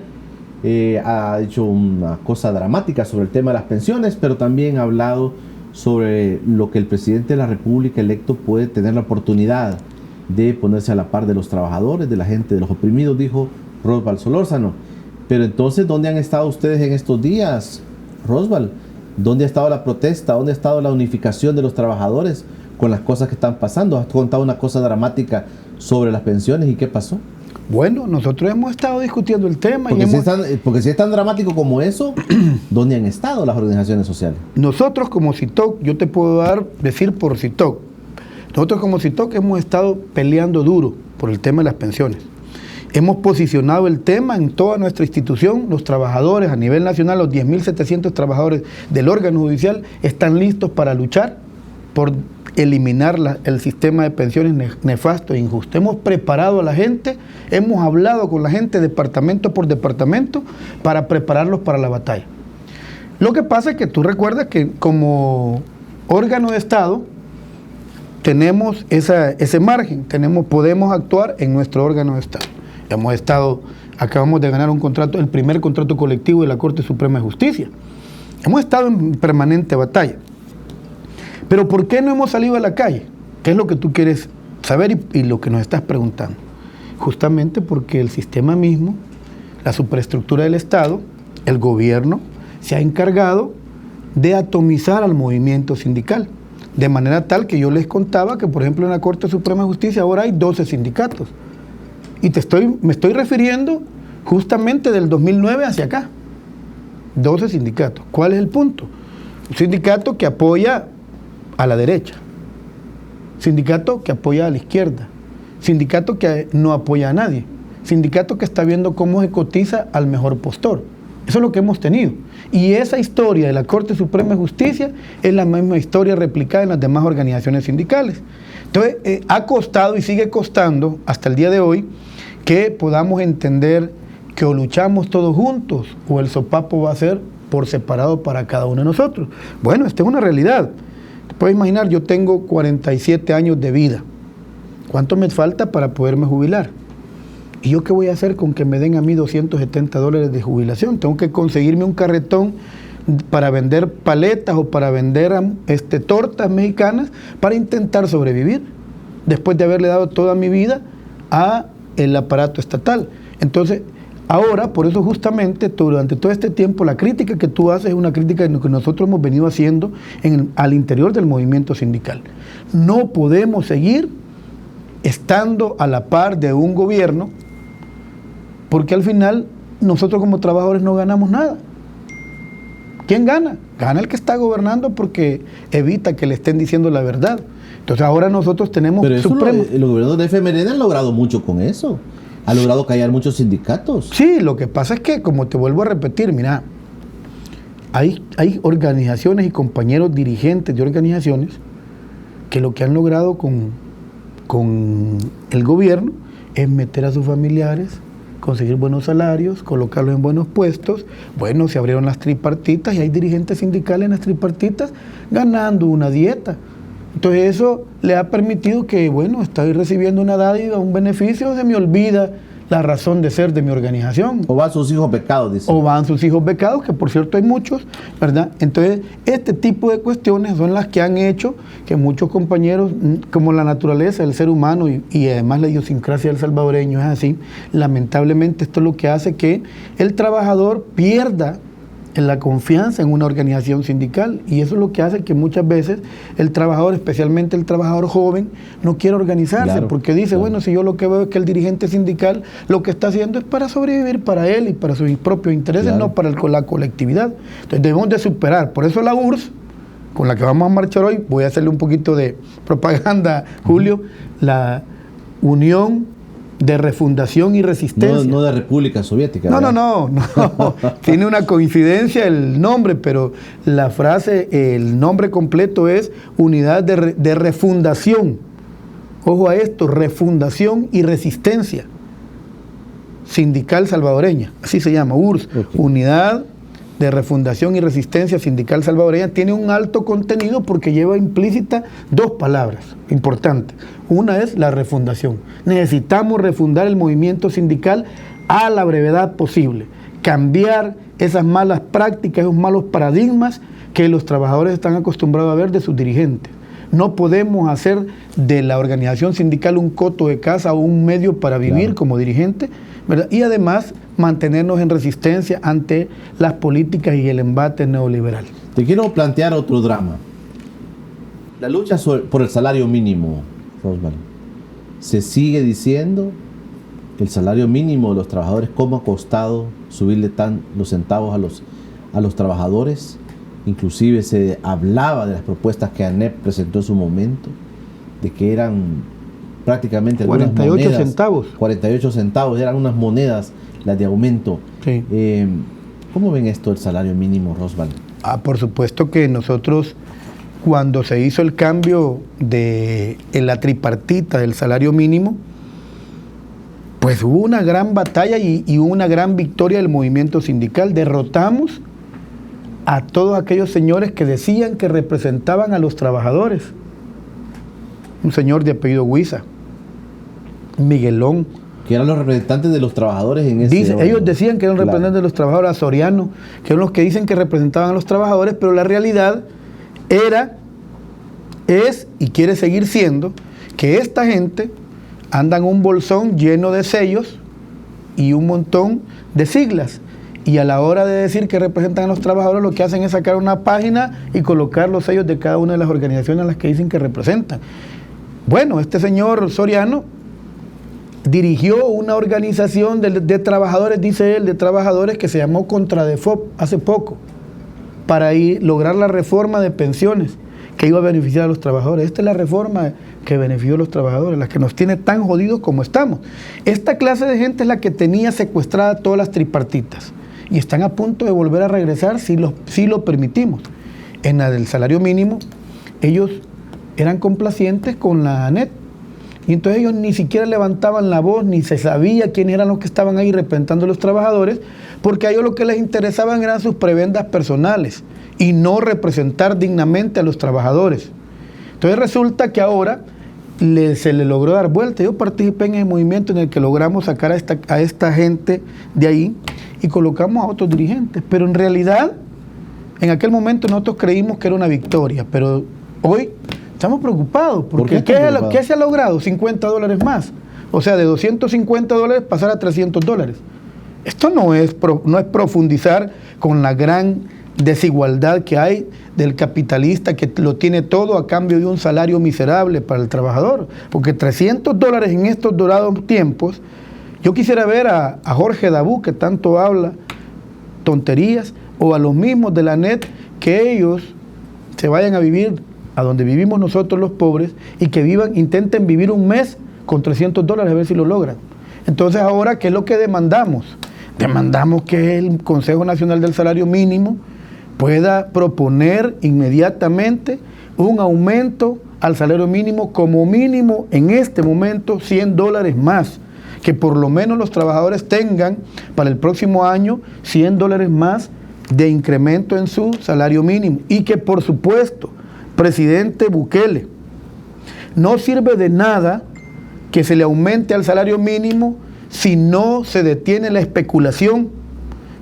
Ha dicho una cosa dramática sobre el tema de las pensiones, pero también ha hablado sobre lo que el presidente de la República electo puede tener la oportunidad de ponerse a la par de los trabajadores, de la gente, de los oprimidos, dijo Rosval Solórzano. Pero entonces, ¿dónde han estado ustedes en estos días, Rosval? ¿Dónde ha estado la protesta? ¿Dónde ha estado la unificación de los trabajadores con las cosas que están pasando? Has contado una cosa dramática sobre las pensiones, ¿y qué pasó? Bueno, nosotros hemos estado discutiendo el tema. Porque si es tan dramático como eso, ¿dónde han estado las organizaciones sociales? Nosotros como CITOC, yo te puedo decir por CITOC, nosotros como CITOC hemos estado peleando duro por el tema de las pensiones. Hemos posicionado el tema en toda nuestra institución. Los trabajadores a nivel nacional, los 10.700 trabajadores del órgano judicial están listos para luchar por eliminar el sistema de pensiones nefasto e injusto. Hemos preparado a la gente, hemos hablado con la gente departamento por departamento para prepararlos para la batalla. Lo que pasa es que tú recuerdas que como órgano de Estado tenemos ese margen, podemos actuar en nuestro órgano de Estado. Acabamos de ganar un contrato, el primer contrato colectivo de la Corte Suprema de Justicia. Hemos estado en permanente batalla. Pero ¿por qué no hemos salido a la calle? ¿Qué es lo que tú quieres saber y lo que nos estás preguntando? Justamente porque el sistema mismo, la superestructura del Estado, el gobierno, se ha encargado de atomizar al movimiento sindical. De manera tal que yo les contaba que, por ejemplo, en la Corte Suprema de Justicia ahora hay 12 sindicatos. Y me estoy refiriendo justamente del 2009 hacia acá. 12 sindicatos. ¿Cuál es el punto? Un sindicato que apoya a la derecha. Sindicato que apoya a la izquierda. Sindicato que no apoya a nadie. Sindicato que está viendo cómo se cotiza al mejor postor. Eso es lo que hemos tenido. Y esa historia de la Corte Suprema de Justicia es la misma historia replicada en las demás organizaciones sindicales. Entonces, ha costado y sigue costando hasta el día de hoy que podamos entender que o luchamos todos juntos o el sopapo va a ser por separado para cada uno de nosotros. Bueno, esta es una realidad. Te puedes imaginar, yo tengo 47 años de vida. ¿Cuánto me falta para poderme jubilar? ¿Y yo qué voy a hacer con que me den a mí $270 de jubilación? Tengo que conseguirme un carretón para vender paletas o para vender tortas mexicanas para intentar sobrevivir, después de haberle dado toda mi vida al aparato estatal. Entonces, ahora, por eso justamente, durante todo este tiempo, la crítica que tú haces es una crítica que nosotros hemos venido haciendo al interior del movimiento sindical. No podemos seguir estando a la par de un gobierno, porque al final nosotros como trabajadores no ganamos nada. ¿Quién gana? Gana el que está gobernando porque evita que le estén diciendo la verdad. Entonces ahora nosotros tenemos Pero eso el gobierno de FMLN ha logrado mucho con eso. Ha logrado callar muchos sindicatos. Sí, lo que pasa es que, como te vuelvo a repetir, mira, hay organizaciones y compañeros dirigentes de organizaciones que lo que han logrado con el gobierno es meter a sus familiares, conseguir buenos salarios, colocarlos en buenos puestos. Bueno, se abrieron las tripartitas y hay dirigentes sindicales en las tripartitas ganando una dieta. Entonces eso le ha permitido que, bueno, estoy recibiendo una dádiva, un beneficio, se me olvida la razón de ser de mi organización. O van sus hijos becados, dice. O van sus hijos becados, que por cierto hay muchos, ¿verdad? Entonces, este tipo de cuestiones son las que han hecho que muchos compañeros, como la naturaleza del ser humano y además la idiosincrasia del salvadoreño es así, lamentablemente esto es lo que hace que el trabajador pierda la confianza en una organización sindical, y eso es lo que hace que muchas veces el trabajador, especialmente el trabajador joven, no quiere organizarse, claro, porque dice, claro, bueno, si yo lo que veo es que el dirigente sindical lo que está haciendo es para sobrevivir para él y para sus propios intereses, claro, no para la colectividad. Entonces debemos de superar, por eso la URSS, con la que vamos a marchar hoy, voy a hacerle un poquito de propaganda, Julio, la Unión de Refundación y Resistencia. No de República Soviética. No. Tiene una coincidencia el nombre, pero la frase, el nombre completo es Unidad de Refundación. Ojo a esto, Refundación y Resistencia Sindical Salvadoreña. Así se llama, URSS. Okay. Unidad de Refundación y Resistencia Sindical Salvadoreña. Tiene un alto contenido porque lleva implícita dos palabras importantes. Una es la refundación. Necesitamos refundar el movimiento sindical a la brevedad posible. Cambiar esas malas prácticas, esos malos paradigmas que los trabajadores están acostumbrados a ver de sus dirigentes. No podemos hacer de la organización sindical un coto de casa o un medio para vivir, claro, como dirigente, ¿verdad? Y además mantenernos en resistencia ante las políticas y el embate neoliberal. Te quiero plantear otro drama. La lucha por el salario mínimo, Osvaldo, se sigue diciendo el salario mínimo de los trabajadores, cómo ha costado subirle los centavos a los trabajadores. Inclusive se hablaba de las propuestas que ANEP presentó en su momento, de que eran prácticamente 48 centavos. 48 centavos, eran unas monedas las de aumento. Sí. ¿Cómo ven esto del salario mínimo, Rosval? Por supuesto que nosotros, cuando se hizo el cambio en la tripartita del salario mínimo, pues hubo una gran batalla y hubo una gran victoria del movimiento sindical. Derrotamos a todos aquellos señores que decían que representaban a los trabajadores. Un señor de apellido Huiza, Miguelón. Que eran los representantes de los trabajadores en ese orden. Ellos decían que eran representantes de los trabajadores, a Soriano, que eran los que dicen que representaban a los trabajadores, pero la realidad es y quiere seguir siendo que esta gente anda en un bolsón lleno de sellos y un montón de siglas. Y a la hora de decir que representan a los trabajadores, lo que hacen es sacar una página y colocar los sellos de cada una de las organizaciones a las que dicen que representan. Bueno, este señor Soriano dirigió una organización de trabajadores, dice él, de trabajadores que se llamó Contradefop hace poco, para lograr la reforma de pensiones que iba a beneficiar a los trabajadores. Esta es la reforma que benefició a los trabajadores, la que nos tiene tan jodidos como estamos. Esta clase de gente es la que tenía secuestrada todas las tripartitas y están a punto de volver a regresar si lo permitimos. En la del salario mínimo, ellos eran complacientes con la ANET, y entonces ellos ni siquiera levantaban la voz, ni se sabía quiénes eran los que estaban ahí representando a los trabajadores, porque a ellos lo que les interesaban eran sus prebendas personales y no representar dignamente a los trabajadores. Entonces resulta que ahora se le logró dar vuelta. Yo participé en el movimiento en el que logramos sacar a esta gente de ahí y colocamos a otros dirigentes, pero en realidad en aquel momento nosotros creímos que era una victoria, pero hoy estamos preocupados, porque ¿qué se ha logrado? $50 más. O sea, de $250 pasar a $300. Esto no es profundizar con la gran desigualdad que hay del capitalista que lo tiene todo a cambio de un salario miserable para el trabajador. Porque $300 en estos dorados tiempos, yo quisiera ver a Jorge Dabú, que tanto habla tonterías, o a los mismos de la ANET, que ellos se vayan a vivir a donde vivimos nosotros los pobres y que intenten vivir un mes con $300 a ver si lo logran. Entonces ahora, ¿qué es lo que demandamos? Demandamos que el Consejo Nacional del Salario Mínimo pueda proponer inmediatamente un aumento al salario mínimo, como mínimo en este momento $100 más, que por lo menos los trabajadores tengan para el próximo año $100 más de incremento en su salario mínimo, y que por supuesto, presidente Bukele, no sirve de nada que se le aumente al salario mínimo si no se detiene la especulación,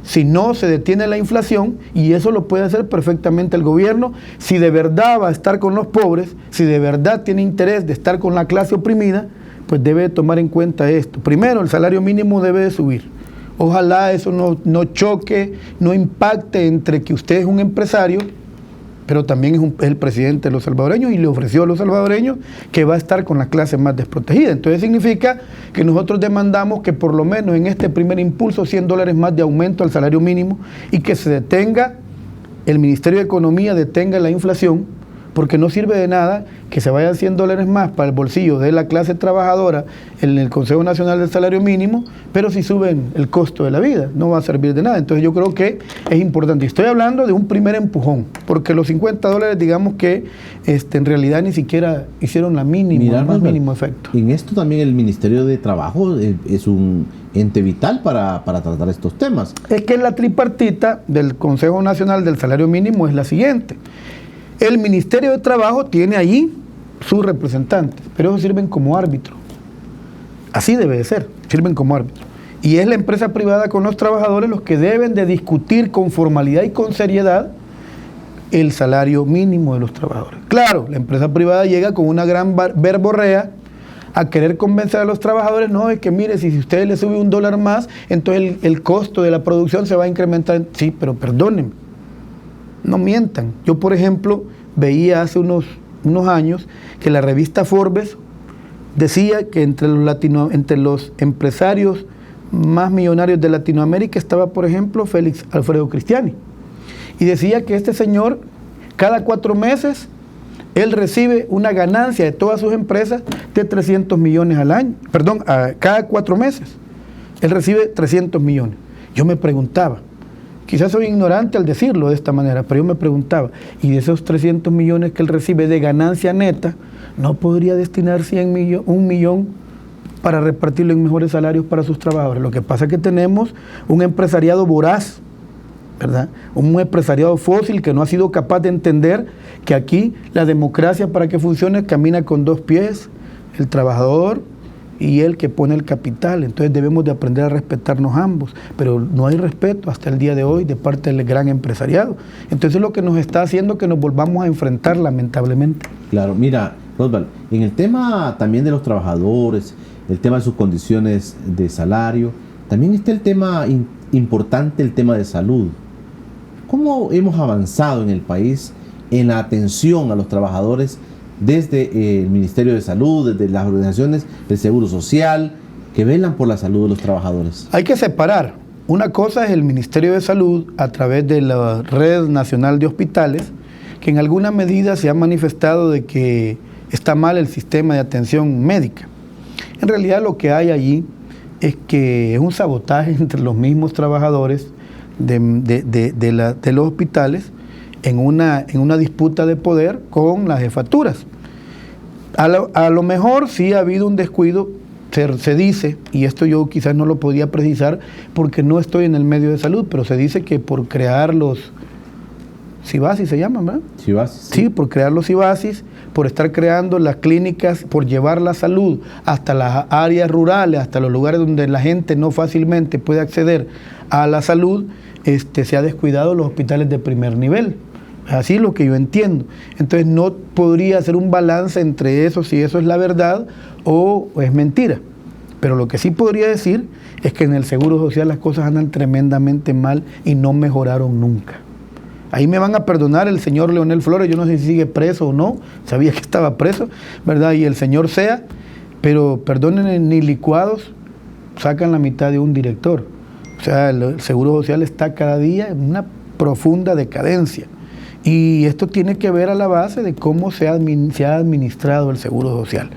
si no se detiene la inflación, y eso lo puede hacer perfectamente el gobierno si de verdad va a estar con los pobres, si de verdad tiene interés de estar con la clase oprimida, pues debe tomar en cuenta esto. Primero, el salario mínimo debe de subir. Ojalá eso no choque, no impacte entre que usted es un empresario, pero también es el presidente de los salvadoreños y le ofreció a los salvadoreños que va a estar con la clase más desprotegida. Entonces significa que nosotros demandamos que por lo menos en este primer impulso $100 más de aumento al salario mínimo, y que se detenga, el Ministerio de Economía detenga la inflación, porque no sirve de nada que se vayan $100 más para el bolsillo de la clase trabajadora en el Consejo Nacional del Salario Mínimo, pero si suben el costo de la vida, no va a servir de nada. Entonces yo creo que es importante. Y estoy hablando de un primer empujón, porque los $50, digamos que en realidad ni siquiera hicieron el más mínimo efecto. En esto también el Ministerio de Trabajo es un ente vital para tratar estos temas. Es que la tripartita del Consejo Nacional del Salario Mínimo es la siguiente. El Ministerio de Trabajo tiene allí sus representantes, pero ellos sirven como árbitro. Así debe de ser, sirven como árbitro. Y es la empresa privada con los trabajadores los que deben de discutir con formalidad y con seriedad el salario mínimo de los trabajadores. Claro, la empresa privada llega con una gran verborrea a querer convencer a los trabajadores, no, es que mire, si usted le sube $1 más, entonces el costo de la producción se va a incrementar. Sí, pero perdónenme, no mientan. Yo, por ejemplo, veía hace unos años que la revista Forbes decía que entre los empresarios más millonarios de Latinoamérica estaba, por ejemplo, Félix Alfredo Cristiani. Y decía que este señor, cada 4 meses, él recibe una ganancia de todas sus empresas de 300 millones al año. Perdón, cada 4 meses. Él recibe 300 millones. Yo me preguntaba, quizás soy ignorante al decirlo de esta manera, pero yo me preguntaba, y de esos 300 millones que él recibe de ganancia neta, ¿no podría destinar 1 millón para repartirlo en mejores salarios para sus trabajadores? Lo que pasa es que tenemos un empresariado voraz, ¿verdad? Un empresariado fósil que no ha sido capaz de entender que aquí la democracia, para que funcione, camina con 2 pies, el trabajador y el que pone el capital. Entonces debemos de aprender a respetarnos ambos, pero no hay respeto hasta el día de hoy de parte del gran empresariado. Entonces lo que nos está haciendo que nos volvamos a enfrentar, lamentablemente. Claro, mira, Rosval, en el tema también de los trabajadores, el tema de sus condiciones de salario, también está el tema importante, el tema de salud. ¿Cómo hemos avanzado en el país en la atención a los trabajadores desde el Ministerio de Salud, desde las organizaciones del Seguro Social, que velan por la salud de los trabajadores? Hay que separar. Una cosa es el Ministerio de Salud a través de la Red Nacional de Hospitales, que en alguna medida se ha manifestado de que está mal el sistema de atención médica. En realidad lo que hay allí es que es un sabotaje entre los mismos trabajadores de los hospitales en una disputa de poder con las jefaturas. A lo mejor sí ha habido un descuido, se dice, y esto yo quizás no lo podía precisar porque no estoy en el medio de salud, pero se dice que por crear los CIBASIS se llaman, ¿verdad? CIBASIS. Sí, por crear los CIBASIS, por estar creando las clínicas, por llevar la salud hasta las áreas rurales, hasta los lugares donde la gente no fácilmente puede acceder a la salud, se ha descuidado los hospitales de primer nivel. Así es lo que yo entiendo. Entonces no podría hacer un balance entre eso, si eso es la verdad o es mentira. Pero lo que sí podría decir es que en el Seguro Social las cosas andan tremendamente mal y no mejoraron nunca. Ahí me van a perdonar el señor Leonel Flores, yo no sé si sigue preso o no, sabía que estaba preso, ¿verdad? Y el señor Sea, pero perdonen, ni licuados sacan la mitad de un director. O sea, el Seguro Social está cada día en una profunda decadencia. Y esto tiene que ver a la base de cómo se ha administrado el Seguro Social.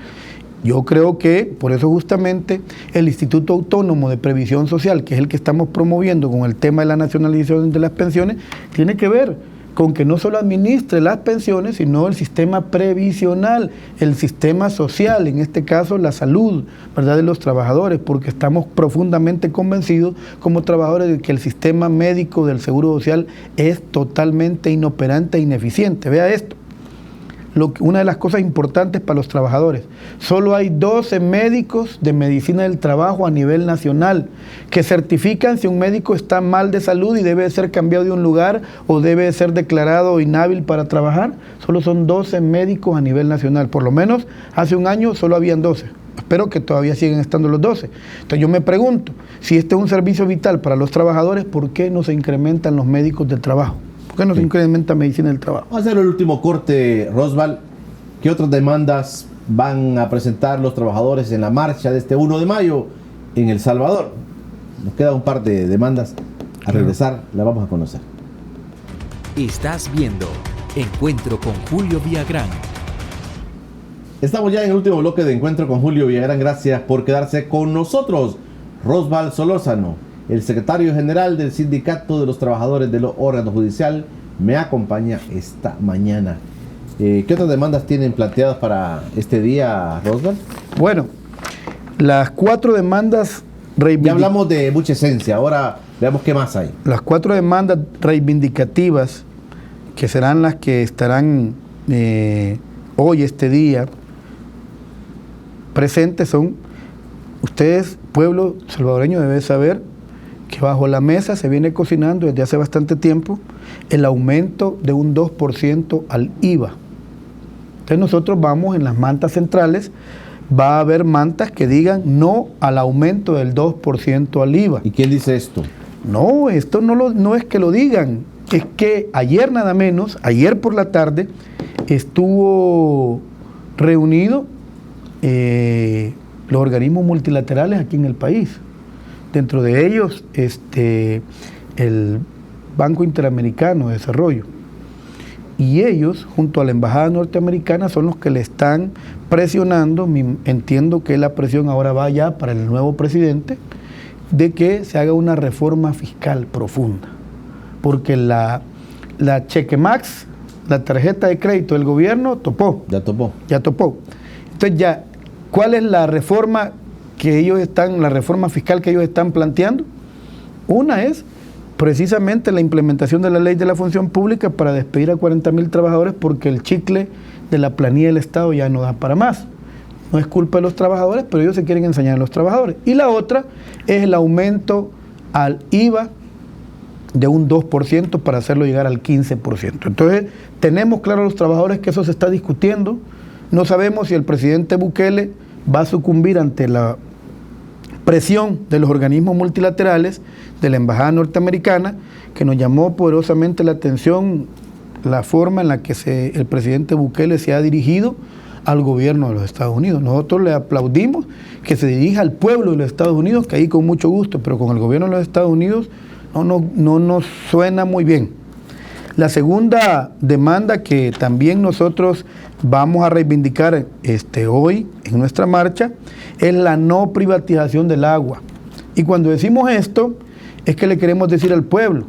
Yo creo que, por eso justamente, el Instituto Autónomo de Previsión Social, que es el que estamos promoviendo con el tema de la nacionalización de las pensiones, tiene que ver con que no solo administre las pensiones, sino el sistema previsional, el sistema social, en este caso la salud, ¿verdad?, de los trabajadores, porque estamos profundamente convencidos como trabajadores de que el sistema médico del Seguro Social es totalmente inoperante e ineficiente. Vea esto. Una de las cosas importantes para los trabajadores, solo hay 12 médicos de medicina del trabajo a nivel nacional que certifican si un médico está mal de salud y debe ser cambiado de un lugar o debe ser declarado inhábil para trabajar. Solo son 12 médicos a nivel nacional, por lo menos hace un año solo habían 12. Espero que todavía siguen estando los 12. Entonces yo me pregunto, si este es un servicio vital para los trabajadores, ¿por qué no se incrementan los médicos del trabajo? ¿Por qué no se incrementa medicina del trabajo? Vamos a hacer el último corte, Rosval. ¿Qué otras demandas van a presentar los trabajadores en la marcha de este 1 de mayo en El Salvador? Nos queda un par de demandas. A regresar, las vamos a conocer. Estás viendo Encuentro con Julio Villagrán. Estamos ya en el último bloque de Encuentro con Julio Villagrán. Gracias por quedarse con nosotros. Rosval Solórzano, el secretario general del Sindicato de los Trabajadores del órgano judicial, me acompaña esta mañana. ¿Qué otras demandas tienen planteadas para este día, Rosval? Bueno, las 4 demandas ya hablamos de mucha esencia, ahora veamos qué más hay. Las 4 demandas reivindicativas, que serán las que estarán hoy, este día, presentes, son: ustedes, pueblo salvadoreño, deben saber que bajo la mesa se viene cocinando desde hace bastante tiempo el aumento de un 2% al IVA. Entonces nosotros vamos en las mantas centrales, va a haber mantas que digan no al aumento del 2% al IVA. ¿Y quién dice esto? No, esto no es que lo digan, es que ayer nada menos, ayer por la tarde, estuvo reunido los organismos multilaterales aquí en el país. Dentro de ellos, el Banco Interamericano de Desarrollo. Y ellos, junto a la Embajada Norteamericana, son los que le están presionando. Entiendo que la presión ahora va ya para el nuevo presidente, de que se haga una reforma fiscal profunda. Porque la Chequemax, la tarjeta de crédito del gobierno, topó. Ya topó. Entonces ya, ¿cuál es la reforma fiscal que ellos están planteando? Una es precisamente la implementación de la ley de la función pública para despedir a 40,000 trabajadores, porque el chicle de la planilla del Estado ya no da para más. No es culpa de los trabajadores, pero ellos se quieren ensañar a los trabajadores. Y la otra es el aumento al IVA de un 2% para hacerlo llegar al 15%. Entonces, tenemos claro los trabajadores que eso se está discutiendo. No sabemos si el presidente Bukele va a sucumbir ante la presión de los organismos multilaterales, de la Embajada Norteamericana, que nos llamó poderosamente la atención la forma en la que el presidente Bukele se ha dirigido al gobierno de los Estados Unidos. Nosotros le aplaudimos que se dirija al pueblo de los Estados Unidos, que ahí con mucho gusto, pero con el gobierno de los Estados Unidos no nos suena muy bien. La segunda demanda que también nosotros vamos a reivindicar hoy en nuestra marcha es la no privatización del agua. Y cuando decimos esto, es que le queremos decir al pueblo.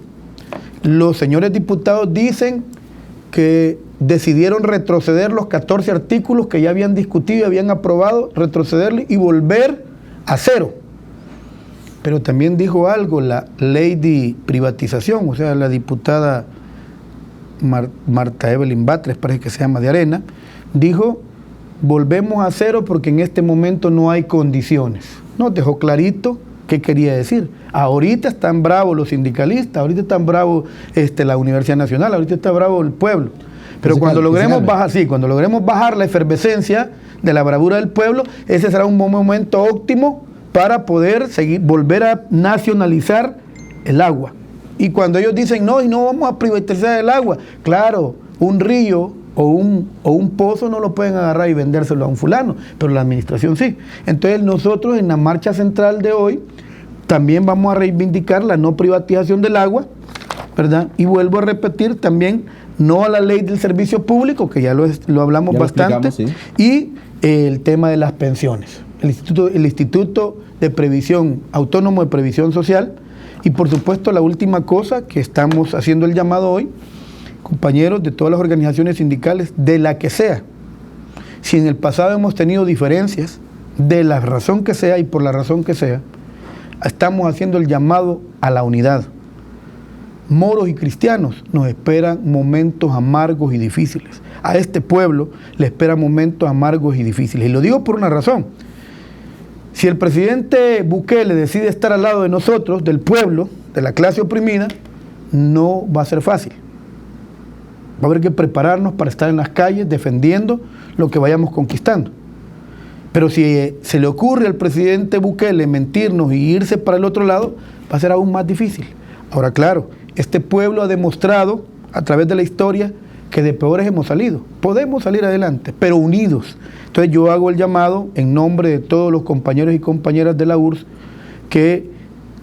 Los señores diputados dicen que decidieron retroceder los 14 artículos que ya habían discutido y habían aprobado, retrocederlos y volver a cero. Pero también dijo algo la ley de privatización, o sea, la diputada Marta Evelyn Batres, parece que se llama, de Arena, dijo: volvemos a cero porque en este momento no hay condiciones. Nos dejó clarito qué quería decir. Ahorita están bravos los sindicalistas, ahorita están bravos la Universidad Nacional, ahorita está bravo el pueblo. Pero cuando logremos bajar la efervescencia de la bravura del pueblo, ese será un momento óptimo para poder volver a nacionalizar el agua. Y cuando ellos dicen no, y no vamos a privatizar el agua, claro, un río o un pozo no lo pueden agarrar y vendérselo a un fulano, pero la administración sí. Entonces nosotros en la marcha central de hoy también vamos a reivindicar la no privatización del agua, ¿verdad? Y vuelvo a repetir también no a la ley del servicio público, que ya lo hablamos bastante, sí. Y el tema de las pensiones, el Instituto de Previsión Autónomo de Previsión Social. Y por supuesto la última cosa que estamos haciendo el llamado hoy, compañeros de todas las organizaciones sindicales, de la que sea, si en el pasado hemos tenido diferencias, de la razón que sea y por la razón que sea, estamos haciendo el llamado a la unidad. Moros y cristianos nos esperan momentos amargos y difíciles. A este pueblo le esperan momentos amargos y difíciles. Y lo digo por una razón. Si el presidente Bukele decide estar al lado de nosotros, del pueblo, de la clase oprimida, no va a ser fácil. Va a haber que prepararnos para estar en las calles defendiendo lo que vayamos conquistando. Pero si se le ocurre al presidente Bukele mentirnos y irse para el otro lado, va a ser aún más difícil. Ahora, claro, este pueblo ha demostrado a través de la historia que de peores hemos salido. Podemos salir adelante, pero unidos. Entonces yo hago el llamado en nombre de todos los compañeros y compañeras de la URSS, que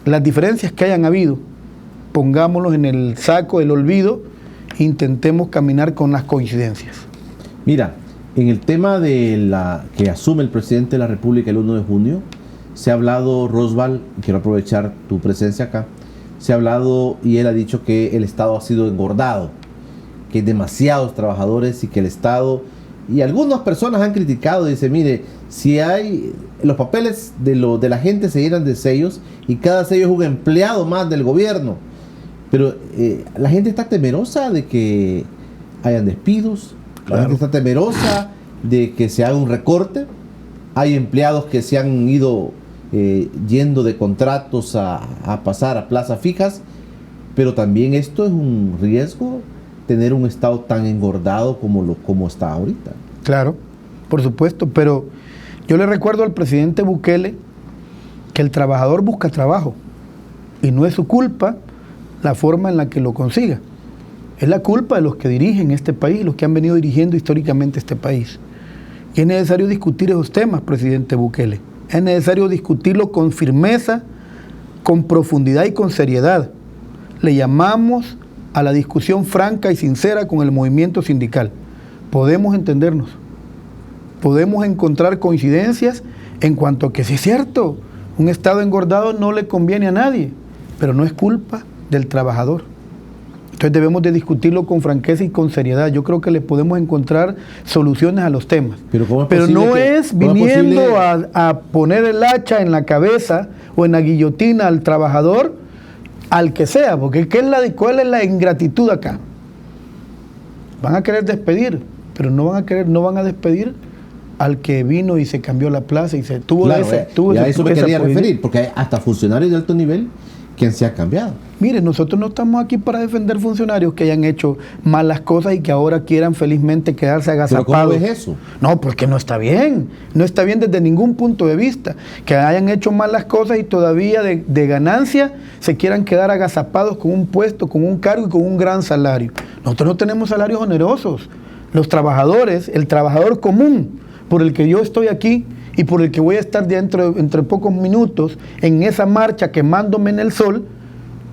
las diferencias que hayan habido, pongámoslos en el saco del olvido e intentemos caminar con las coincidencias. Mira, en el tema de que asume el presidente de la República el 1 de junio, se ha hablado, Rosval, quiero aprovechar tu presencia acá, se ha hablado y él ha dicho que el Estado ha sido engordado, que hay demasiados trabajadores y que el Estado, y algunas personas han criticado, dice, mire, si hay los papeles de la gente se llenan de sellos y cada sello es un empleado más del gobierno, pero la gente está temerosa de que hayan despidos, la gente está temerosa de que se haga un recorte, hay empleados que se han ido yendo de contratos a pasar a plazas fijas, pero también esto es un riesgo, tener un Estado tan engordado como está ahorita. Claro, por supuesto, pero yo le recuerdo al presidente Bukele que el trabajador busca trabajo y no es su culpa la forma en la que lo consiga. Es la culpa de los que dirigen este país, los que han venido dirigiendo históricamente este país. Y es necesario discutir esos temas, presidente Bukele. Es necesario discutirlo con firmeza, con profundidad y con seriedad. Le llamamos a la discusión franca y sincera con el movimiento sindical. Podemos entendernos, podemos encontrar coincidencias en cuanto a que sí es cierto, un Estado engordado no le conviene a nadie, pero no es culpa del trabajador. Entonces debemos de discutirlo con franqueza y con seriedad. Yo creo que le podemos encontrar soluciones a los temas. Pero no es viniendo a poner el hacha en la cabeza o en la guillotina al trabajador, al que sea, porque ¿cuál es la ingratitud acá? Van a querer despedir, pero no van a despedir al que vino y se cambió la plaza y se tuvo a eso me quería referir, porque hay hasta funcionarios de alto nivel que se han cambiado. Mire, nosotros no estamos aquí para defender funcionarios que hayan hecho malas cosas y que ahora quieran felizmente quedarse agazapados. ¿Pero cómo ves eso? No, porque no está bien desde ningún punto de vista, que hayan hecho malas cosas y todavía de ganancia se quieran quedar agazapados con un puesto, con un cargo y con un gran salario. Nosotros no tenemos salarios onerosos. Los trabajadores, el trabajador común por el que yo estoy aquí y por el que voy a estar entre pocos minutos en esa marcha quemándome en el sol,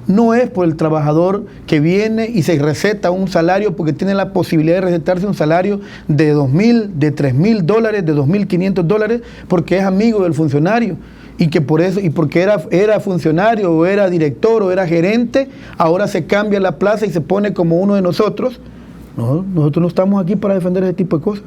no es por el trabajador que viene y se receta un salario porque tiene la posibilidad de recetarse un salario de $2,000, de $3,000, de $2,500, porque es amigo del funcionario y que por eso, y porque era funcionario o era director o era gerente, ahora se cambia la plaza y se pone como uno de nosotros. No, nosotros no estamos aquí para defender ese tipo de cosas.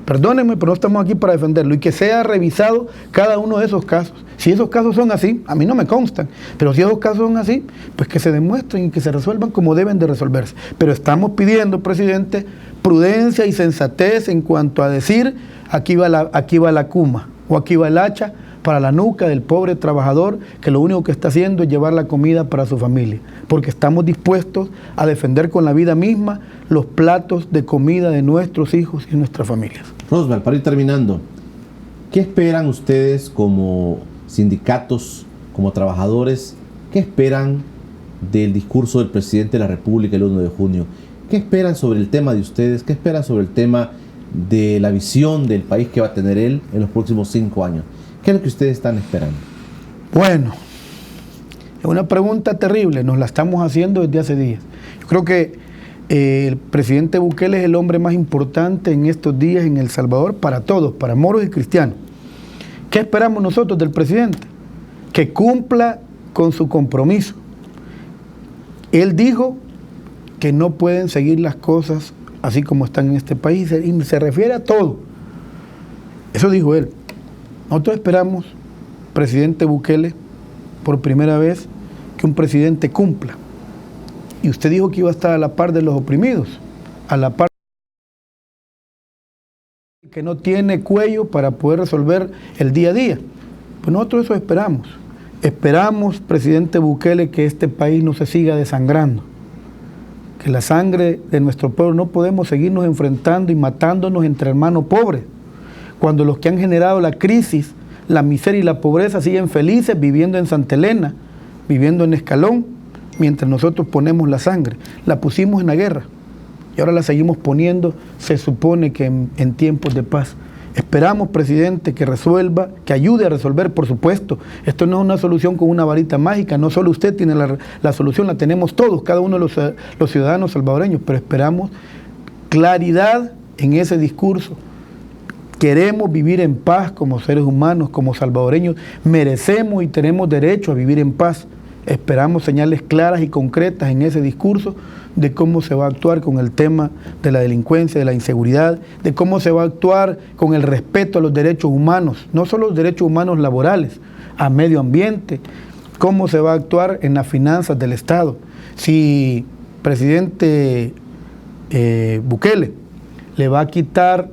Perdónenme, pero no estamos aquí para defenderlo y que sea revisado cada uno de esos casos. Si esos casos son así, a mí no me constan, pero si esos casos son así, pues que se demuestren y que se resuelvan como deben de resolverse. Pero estamos pidiendo, presidente, prudencia y sensatez en cuanto a decir, aquí va la cuma o aquí va el hacha para la nuca del pobre trabajador que lo único que está haciendo es llevar la comida para su familia, porque estamos dispuestos a defender con la vida misma los platos de comida de nuestros hijos y nuestras familias. Rosmar, para ir terminando, ¿qué esperan ustedes como sindicatos, como trabajadores? ¿Qué esperan del discurso del presidente de la República el 1 de junio? ¿Qué esperan sobre el tema de ustedes? ¿Qué esperan sobre el tema de la visión del país que va a tener él en los próximos 5 años? ¿Qué es lo que ustedes están esperando? Bueno, es una pregunta terrible, nos la estamos haciendo desde hace días. Yo creo que el presidente Bukele es el hombre más importante en estos días en El Salvador para todos, para moros y cristianos. ¿Qué esperamos nosotros del presidente? Que cumpla con su compromiso. Él dijo que no pueden seguir las cosas así como están en este país, y se refiere a todo. Eso dijo él. Nosotros esperamos, presidente Bukele, por primera vez, que un presidente cumpla. Y usted dijo que iba a estar a la par de los oprimidos, a la par que no tiene cuello para poder resolver el día a día. Pues nosotros eso esperamos. Esperamos, presidente Bukele, que este país no se siga desangrando, que la sangre de nuestro pueblo no podemos seguirnos enfrentando y matándonos entre hermanos pobres, cuando los que han generado la crisis, la miseria y la pobreza siguen felices viviendo en Santa Elena, viviendo en Escalón, mientras nosotros ponemos la sangre. La pusimos en la guerra y ahora la seguimos poniendo, se supone que en tiempos de paz. Esperamos, presidente, que resuelva, que ayude a resolver, por supuesto. Esto no es una solución con una varita mágica, no solo usted tiene la solución, la tenemos todos, cada uno de los ciudadanos salvadoreños, pero esperamos claridad en ese discurso. Queremos vivir en paz como seres humanos, como salvadoreños, merecemos y tenemos derecho a vivir en paz. Esperamos señales claras y concretas en ese discurso de cómo se va a actuar con el tema de la delincuencia, de la inseguridad, de cómo se va a actuar con el respeto a los derechos humanos, no solo los derechos humanos laborales, a medio ambiente, cómo se va a actuar en las finanzas del Estado. Si presidente Bukele le va a quitar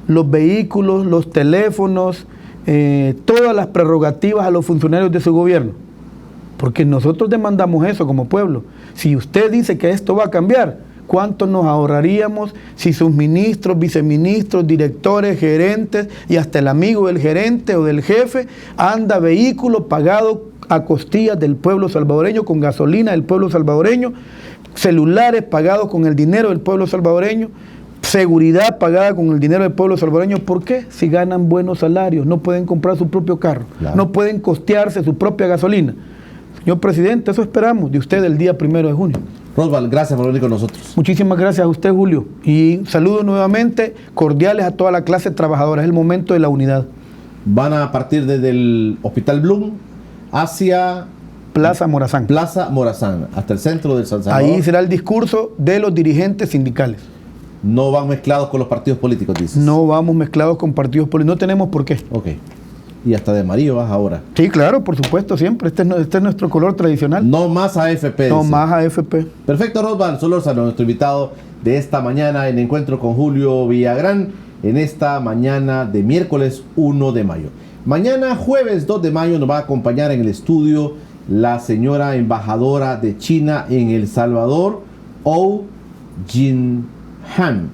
los vehículos, los teléfonos, todas las prerrogativas a los funcionarios de su gobierno, porque nosotros demandamos eso como pueblo. Si usted dice que esto va a cambiar, ¿cuánto nos ahorraríamos si sus ministros, viceministros, directores, gerentes y hasta el amigo del gerente o del jefe anda vehículo pagado a costillas del pueblo salvadoreño, con gasolina del pueblo salvadoreño, celulares pagados con el dinero del pueblo salvadoreño, seguridad pagada con el dinero del pueblo salvadoreño. ¿Por qué? Si ganan buenos salarios, no pueden comprar su propio carro, claro, no pueden costearse su propia gasolina. Señor presidente, eso esperamos de usted el día 1 de junio. Roswell, gracias por venir con nosotros. Muchísimas gracias a usted, Julio. Y saludos nuevamente cordiales a toda la clase trabajadora. Es el momento de la unidad. Van a partir desde el Hospital Bloom hacia Plaza Morazán. Plaza Morazán, hasta el centro del San Salvador. Ahí será el discurso de los dirigentes sindicales. No van mezclados con los partidos políticos, dices. No vamos mezclados con partidos políticos. No tenemos por qué. Ok. Y hasta de amarillo vas ahora. Sí, claro, por supuesto, siempre. Este es nuestro color tradicional. No más AFP. No dice. más AFP. Perfecto, Roswell Solórzano, nuestro invitado de esta mañana en Encuentro con Julio Villagrán, en esta mañana de miércoles 1 de mayo. Mañana, jueves 2 de mayo, nos va a acompañar en el estudio la señora embajadora de China en El Salvador, Ou Jin-hong.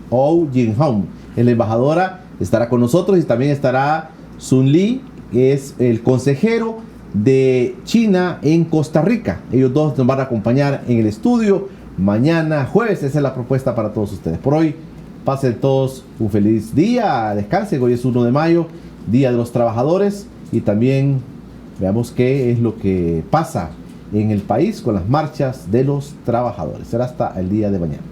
Ou Jin-hong. La embajadora estará con nosotros y también estará Sun Li, que es el consejero de China en Costa Rica. Ellos dos nos van a acompañar en el estudio mañana jueves. Esa es la propuesta para todos ustedes. Por hoy, pasen todos un feliz día, descansen. Hoy es 1 de mayo, Día de los Trabajadores, y también veamos qué es lo que pasa en el país con las marchas de los trabajadores. Será hasta el día de mañana.